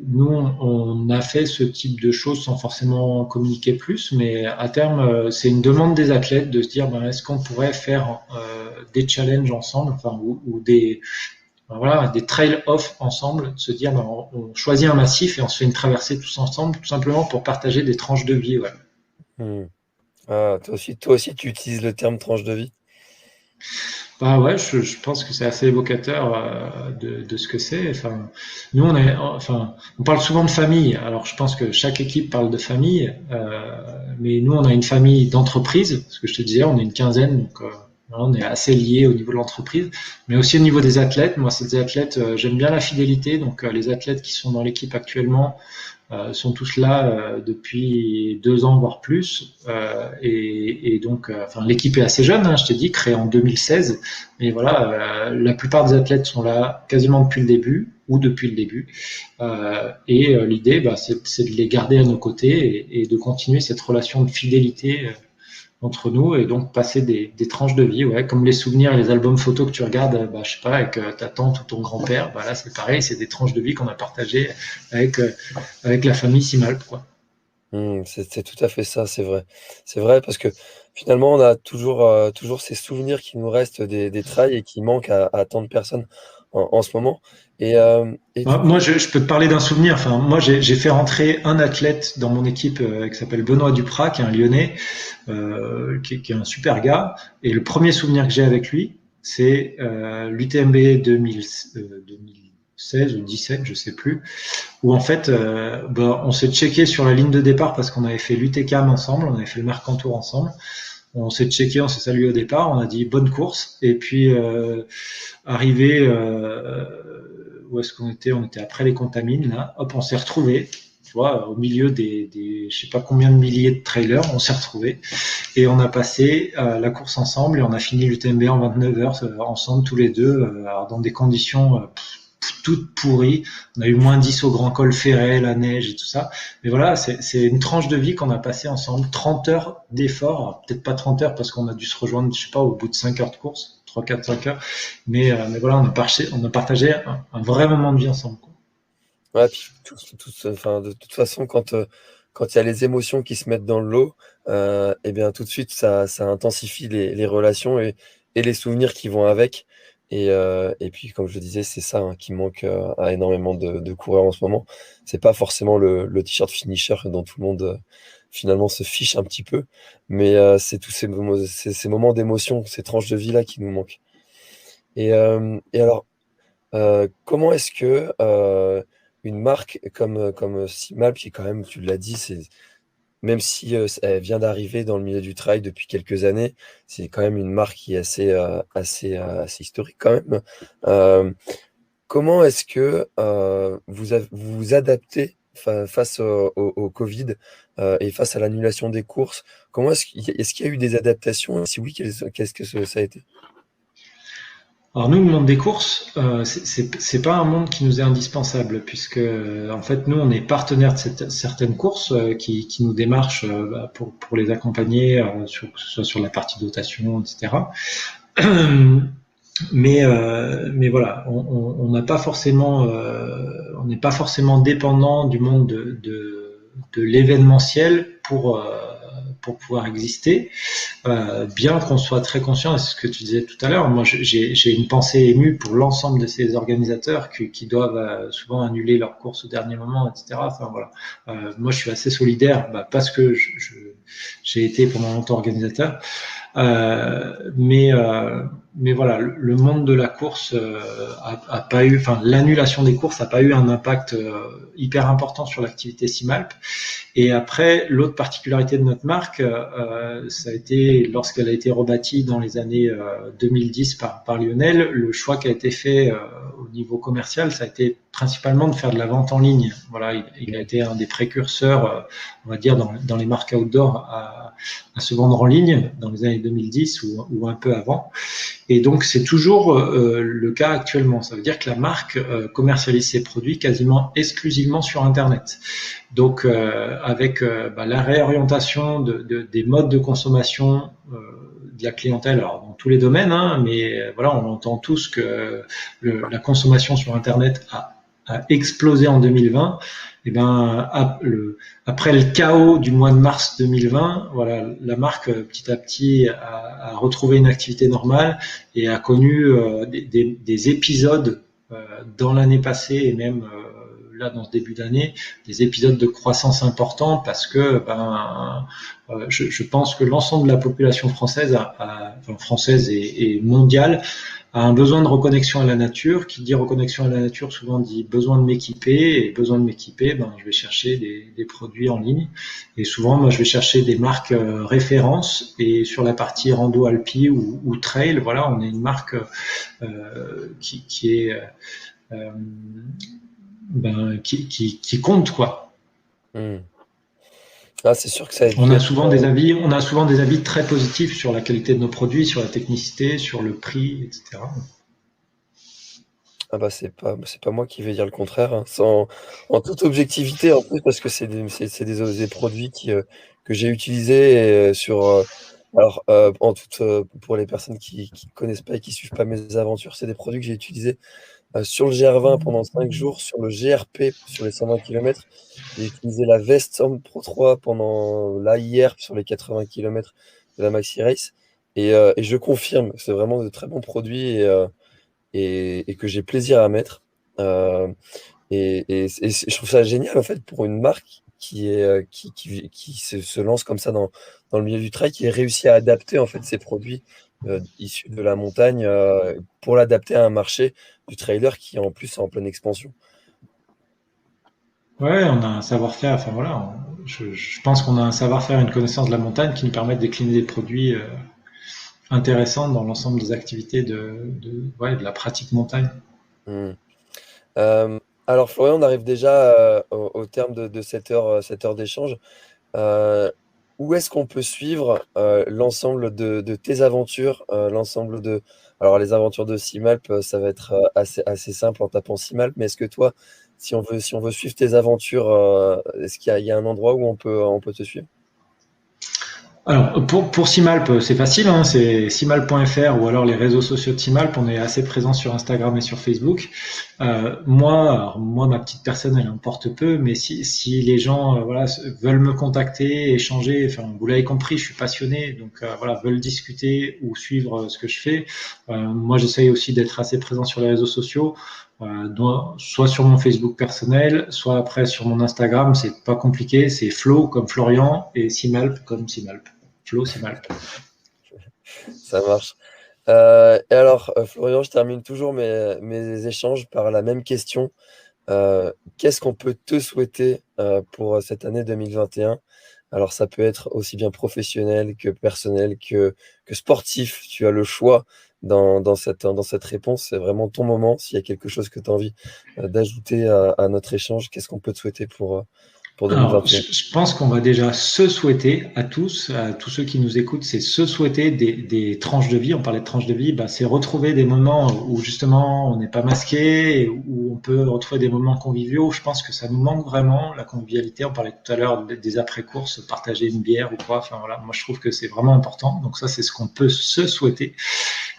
Nous, on a fait ce type de choses sans forcément communiquer plus, mais à terme, c'est une demande des athlètes de se dire, est-ce qu'on pourrait faire des challenges ensemble, ou des trail off ensemble, de se dire, on choisit un massif et on se fait une traversée tous ensemble, tout simplement pour partager des tranches de vie. Ouais. Ah, toi aussi, tu utilises le terme tranche de vie? Ouais, je pense que c'est assez évocateur de ce que c'est. Nous, on parle souvent de famille. Alors, je pense que chaque équipe parle de famille, mais nous, on a une famille d'entreprise. Ce que je te disais, on est une quinzaine, donc on est assez liés au niveau de l'entreprise, mais aussi au niveau des athlètes. Moi, c'est des athlètes, j'aime bien la fidélité, donc les athlètes qui sont dans l'équipe actuellement sont tous là depuis 2 ans voire plus, et donc l'équipe est assez jeune, hein, je t'ai dit, créée en 2016, mais voilà, la plupart des athlètes sont là quasiment depuis le début ou depuis le début, et l'idée c'est de les garder à nos côtés et de continuer cette relation de fidélité entre nous, et donc passer des tranches de vie, ouais, comme les souvenirs et les albums photos que tu regardes, je sais pas, avec ta tante ou ton grand-père. Là, c'est pareil, c'est des tranches de vie qu'on a partagées avec la famille Simalp, quoi. C'est tout à fait ça, c'est vrai. C'est vrai parce que finalement, on a toujours ces souvenirs qui nous restent des trails et qui manquent à tant de personnes. en ce moment. Et du Moi, coup, je peux te parler d'un souvenir. Enfin, moi, j'ai fait rentrer un athlète dans mon équipe qui s'appelle Benoît Duprat, qui est un Lyonnais, qui est un super gars. Et le premier souvenir que j'ai avec lui, c'est l'UTMB 2016 ou 17, je sais plus, où en fait, on s'est checké sur la ligne de départ parce qu'on avait fait l'UTCAM ensemble, on avait fait le Mercantour ensemble. On s'est checké, on s'est salué au départ, on a dit bonne course. Et puis, arrivé, où est-ce qu'on était? On était après les Contamines, là. Hop, on s'est retrouvés, tu vois, au milieu des je sais pas combien de milliers de trailers, on s'est retrouvés. Et on a passé la course ensemble et on a fini l'UTMB en 29 heures ensemble, tous les deux, alors dans des conditions toutes pourries. On a eu -10 au Grand Col Ferret, la neige et tout ça. Mais voilà, c'est une tranche de vie qu'on a passé ensemble. 30 heures d'effort. Alors, peut-être pas 30 heures parce qu'on a dû se rejoindre, je sais pas, au bout de 5 heures de course. 3, 4, 5 heures. Mais voilà, on a partagé un vrai moment de vie ensemble, quoi. ouais, puis enfin, de toute façon, quand il y a les émotions qui se mettent dans le lot, eh bien, tout de suite, ça intensifie les relations et les souvenirs qui vont avec. Et puis, comme je le disais, c'est ça hein, qui manque à énormément de coureurs en ce moment. C'est pas forcément le t-shirt finisher dont tout le monde finalement se fiche un petit peu, mais c'est tous ces moments d'émotion, ces tranches de vie là qui nous manquent. Et alors, comment est-ce que une marque comme Simap, qui quand même, tu l'as dit, même si elle vient d'arriver dans le milieu du trail depuis quelques années, c'est quand même une marque qui est assez historique quand même. Euh, Comment est-ce que vous vous adaptez face au Covid et face à l'annulation des courses? Comment est-ce qu'il y a eu des adaptations? Et si oui, qu'est-ce que ça a été? Alors nous, le monde des courses, c'est pas un monde qui nous est indispensable puisque en fait nous, on est partenaire de certaines courses qui nous démarchent pour les accompagner, que ce soit sur la partie dotation, etc. Mais voilà, on n'a pas forcément, on n'est pas forcément dépendant du monde de l'événementiel pour pouvoir exister. Bien qu'on soit très conscient, et c'est ce que tu disais tout à l'heure, moi j'ai une pensée émue pour l'ensemble de ces organisateurs qui doivent souvent annuler leurs courses au dernier moment, etc. Enfin voilà, moi je suis assez solidaire parce que j'ai été pendant longtemps organisateur. Mais voilà, le monde de la course a pas eu, enfin l'annulation des courses a pas eu un impact hyper important sur l'activité Simalp. Et après, l'autre particularité de notre marque, ça a été lorsqu'elle a été rebâtie dans les années 2010 par Lionel, le choix qui a été fait au niveau commercial, ça a été principalement de faire de la vente en ligne. Voilà, il a été un des précurseurs, on va dire, dans les marques outdoor à se vendre en ligne dans les années 2010 ou un peu avant. Et donc, c'est toujours le cas actuellement. Ça veut dire que la marque commercialise ses produits quasiment exclusivement sur Internet. Donc, avec la réorientation des modes de consommation de la clientèle, alors dans tous les domaines, hein, mais voilà, on entend tous que la consommation sur Internet a explosé en 2020. Et ben, après le chaos du mois de mars 2020, voilà, la marque petit à petit a retrouvé une activité normale et a connu des épisodes dans l'année passée et même là dans ce début d'année, des épisodes de croissance importants parce que je pense que l'ensemble de la population française, française et mondiale, a un besoin de reconnexion à la nature. Qui dit reconnexion à la nature souvent dit besoin de m'équiper, et besoin de m'équiper, je vais chercher des produits en ligne, et souvent moi je vais chercher des marques références, et sur la partie rando alpi ou trail, voilà, on est une marque qui est qui compte, quoi. Hmm. Ah, c'est sûr que ça a On dû a être. souvent des avis très positifs sur la qualité de nos produits, sur la technicité, sur le prix, etc. Ah bah c'est pas moi qui vais dire le contraire, hein, en toute objectivité en plus parce que c'est des produits que j'ai utilisés alors pour les personnes qui connaissent pas et qui suivent pas mes aventures, c'est des produits que j'ai utilisés sur le GR20 pendant 5 jours, sur le GRP sur les 120 km. J'ai utilisé la veste Homme Pro 3 pendant l'AIR sur les 80 km de la Maxi Race et je confirme, c'est vraiment de très bons produits. et que j'ai plaisir à mettre. Et je trouve ça génial en fait pour une marque qui se lance comme ça dans le milieu du trail, qui a réussi à adapter en fait ses produits issus de la montagne pour l'adapter à un marché du trailer qui en plus est en pleine expansion. Ouais, on a un savoir-faire, enfin voilà, je pense qu'on a un savoir-faire, une connaissance de la montagne qui nous permet de décliner des produits intéressants dans l'ensemble des activités ouais, de la pratique montagne. Mm. Euh, alors Florian, on arrive déjà au terme de cette heure d'échange. Euh, Où est-ce qu'on peut suivre l'ensemble de tes aventures, l'ensemble de... Alors les aventures de Simalp, ça va être assez simple en tapant Simalp, mais est-ce que toi, si on veut suivre tes aventures, est-ce qu'il y a un endroit où on peut te suivre? Alors, pour Simalp, c'est facile, hein, c'est simalp.fr ou alors les réseaux sociaux de Simalp. On est assez présent sur Instagram et sur Facebook. Moi, ma petite personne, elle importe peu, mais si les gens, voilà, veulent me contacter, échanger, enfin, vous l'avez compris, je suis passionné, donc voilà, veulent discuter ou suivre ce que je fais. Moi, j'essaye aussi d'être assez présent sur les réseaux sociaux. Soit sur mon Facebook personnel, soit après sur mon Instagram, c'est pas compliqué, c'est Flo comme Florian et Simalp comme Simalp. Flo Simalp. Ça marche. Et alors, Florian, je termine toujours mes échanges par la même question. Qu'est-ce qu'on peut te souhaiter pour cette année 2021? Alors, ça peut être aussi bien professionnel que personnel que sportif. Tu as le choix dans cette réponse. C'est vraiment ton moment. S'il y a quelque chose que tu as envie d'ajouter à notre échange, qu'est-ce qu'on peut te souhaiter pour Alors, 2021? je pense qu'on va déjà se souhaiter à tous ceux qui nous écoutent, c'est se souhaiter des tranches de vie. On parlait de tranches de vie, bah, c'est retrouver des moments où justement on n'est pas masqué, et où on peut retrouver des moments conviviaux. Je pense que ça nous manque vraiment, la convivialité. On parlait tout à l'heure des après-courses, partager une bière ou quoi. Enfin voilà, moi je trouve que c'est vraiment important. Donc ça, c'est ce qu'on peut se souhaiter.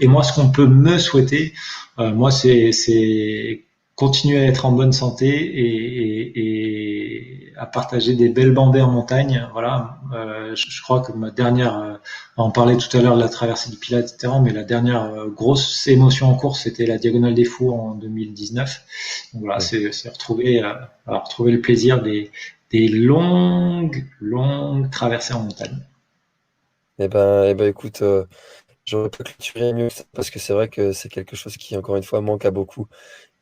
Et moi, ce qu'on peut me souhaiter, moi, c'est continuer à être en bonne santé et à partager des belles bandées en montagne. Voilà, je crois que ma dernière, on parlait tout à l'heure de la traversée du Pilat, etc., mais la dernière grosse émotion en course, c'était la Diagonale des Fous en 2019. Donc voilà, Ouais. c'est retrouver le plaisir des longues traversées en montagne. Eh ben, écoute, j'aurais pas clôturé mieux que ça parce que c'est vrai que c'est quelque chose qui, encore une fois, manque à beaucoup.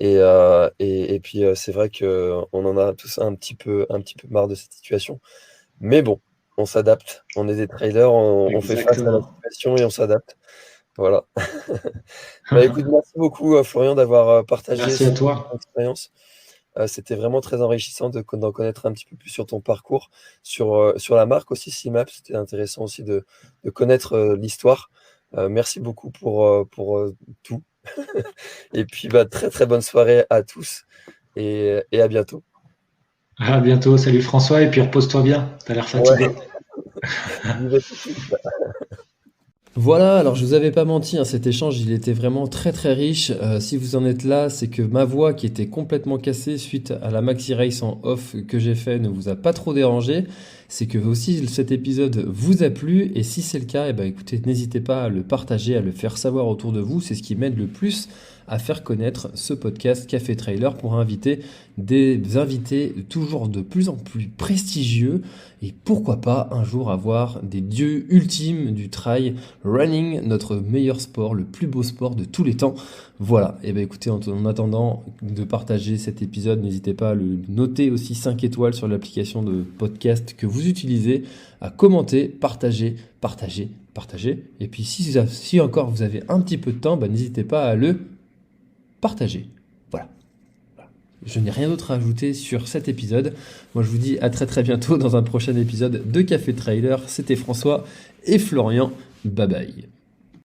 Et puis, c'est vrai qu'on en a tous un petit peu marre de cette situation. Mais bon, on s'adapte. On est des trailers, on fait face à la Exactement. situation et on s'adapte. Voilà. Bah, écoute, merci beaucoup, Florian, d'avoir partagé Merci à ton toi. expérience. C'était vraiment très enrichissant d'en connaître un petit peu plus sur ton parcours, sur la marque aussi, CIMAP. C'était intéressant aussi de connaître l'histoire. Merci beaucoup pour tout. Et puis, bah, très très bonne soirée à tous et à bientôt. À bientôt. Salut François. Et puis repose-toi bien. T'as l'air Ouais, fatigué. j'y vais tout de suite. Voilà, alors je vous avais pas menti, hein, cet échange il était vraiment très très riche. Si vous en êtes là, c'est que ma voix qui était complètement cassée suite à la Maxi Race en off que j'ai fait ne vous a pas trop dérangé. C'est que aussi cet épisode vous a plu et si c'est le cas, eh ben, écoutez, n'hésitez pas à le partager, à le faire savoir autour de vous. C'est ce qui m'aide le plus à faire connaître ce podcast Café Trailer pour inviter des invités toujours de plus en plus prestigieux et pourquoi pas un jour avoir des dieux ultimes du trail running, notre meilleur sport, le plus beau sport de tous les temps. Voilà, et bien écoutez, en attendant de partager cet épisode, n'hésitez pas à le noter aussi 5 étoiles sur l'application de podcast que vous utilisez, à commenter, partager. Et puis si encore vous avez un petit peu de temps, n'hésitez pas à le partager. Voilà. Je n'ai rien d'autre à ajouter sur cet épisode. Moi, je vous dis à très très bientôt dans un prochain épisode de Café Trailer. C'était François et Florian. Bye bye.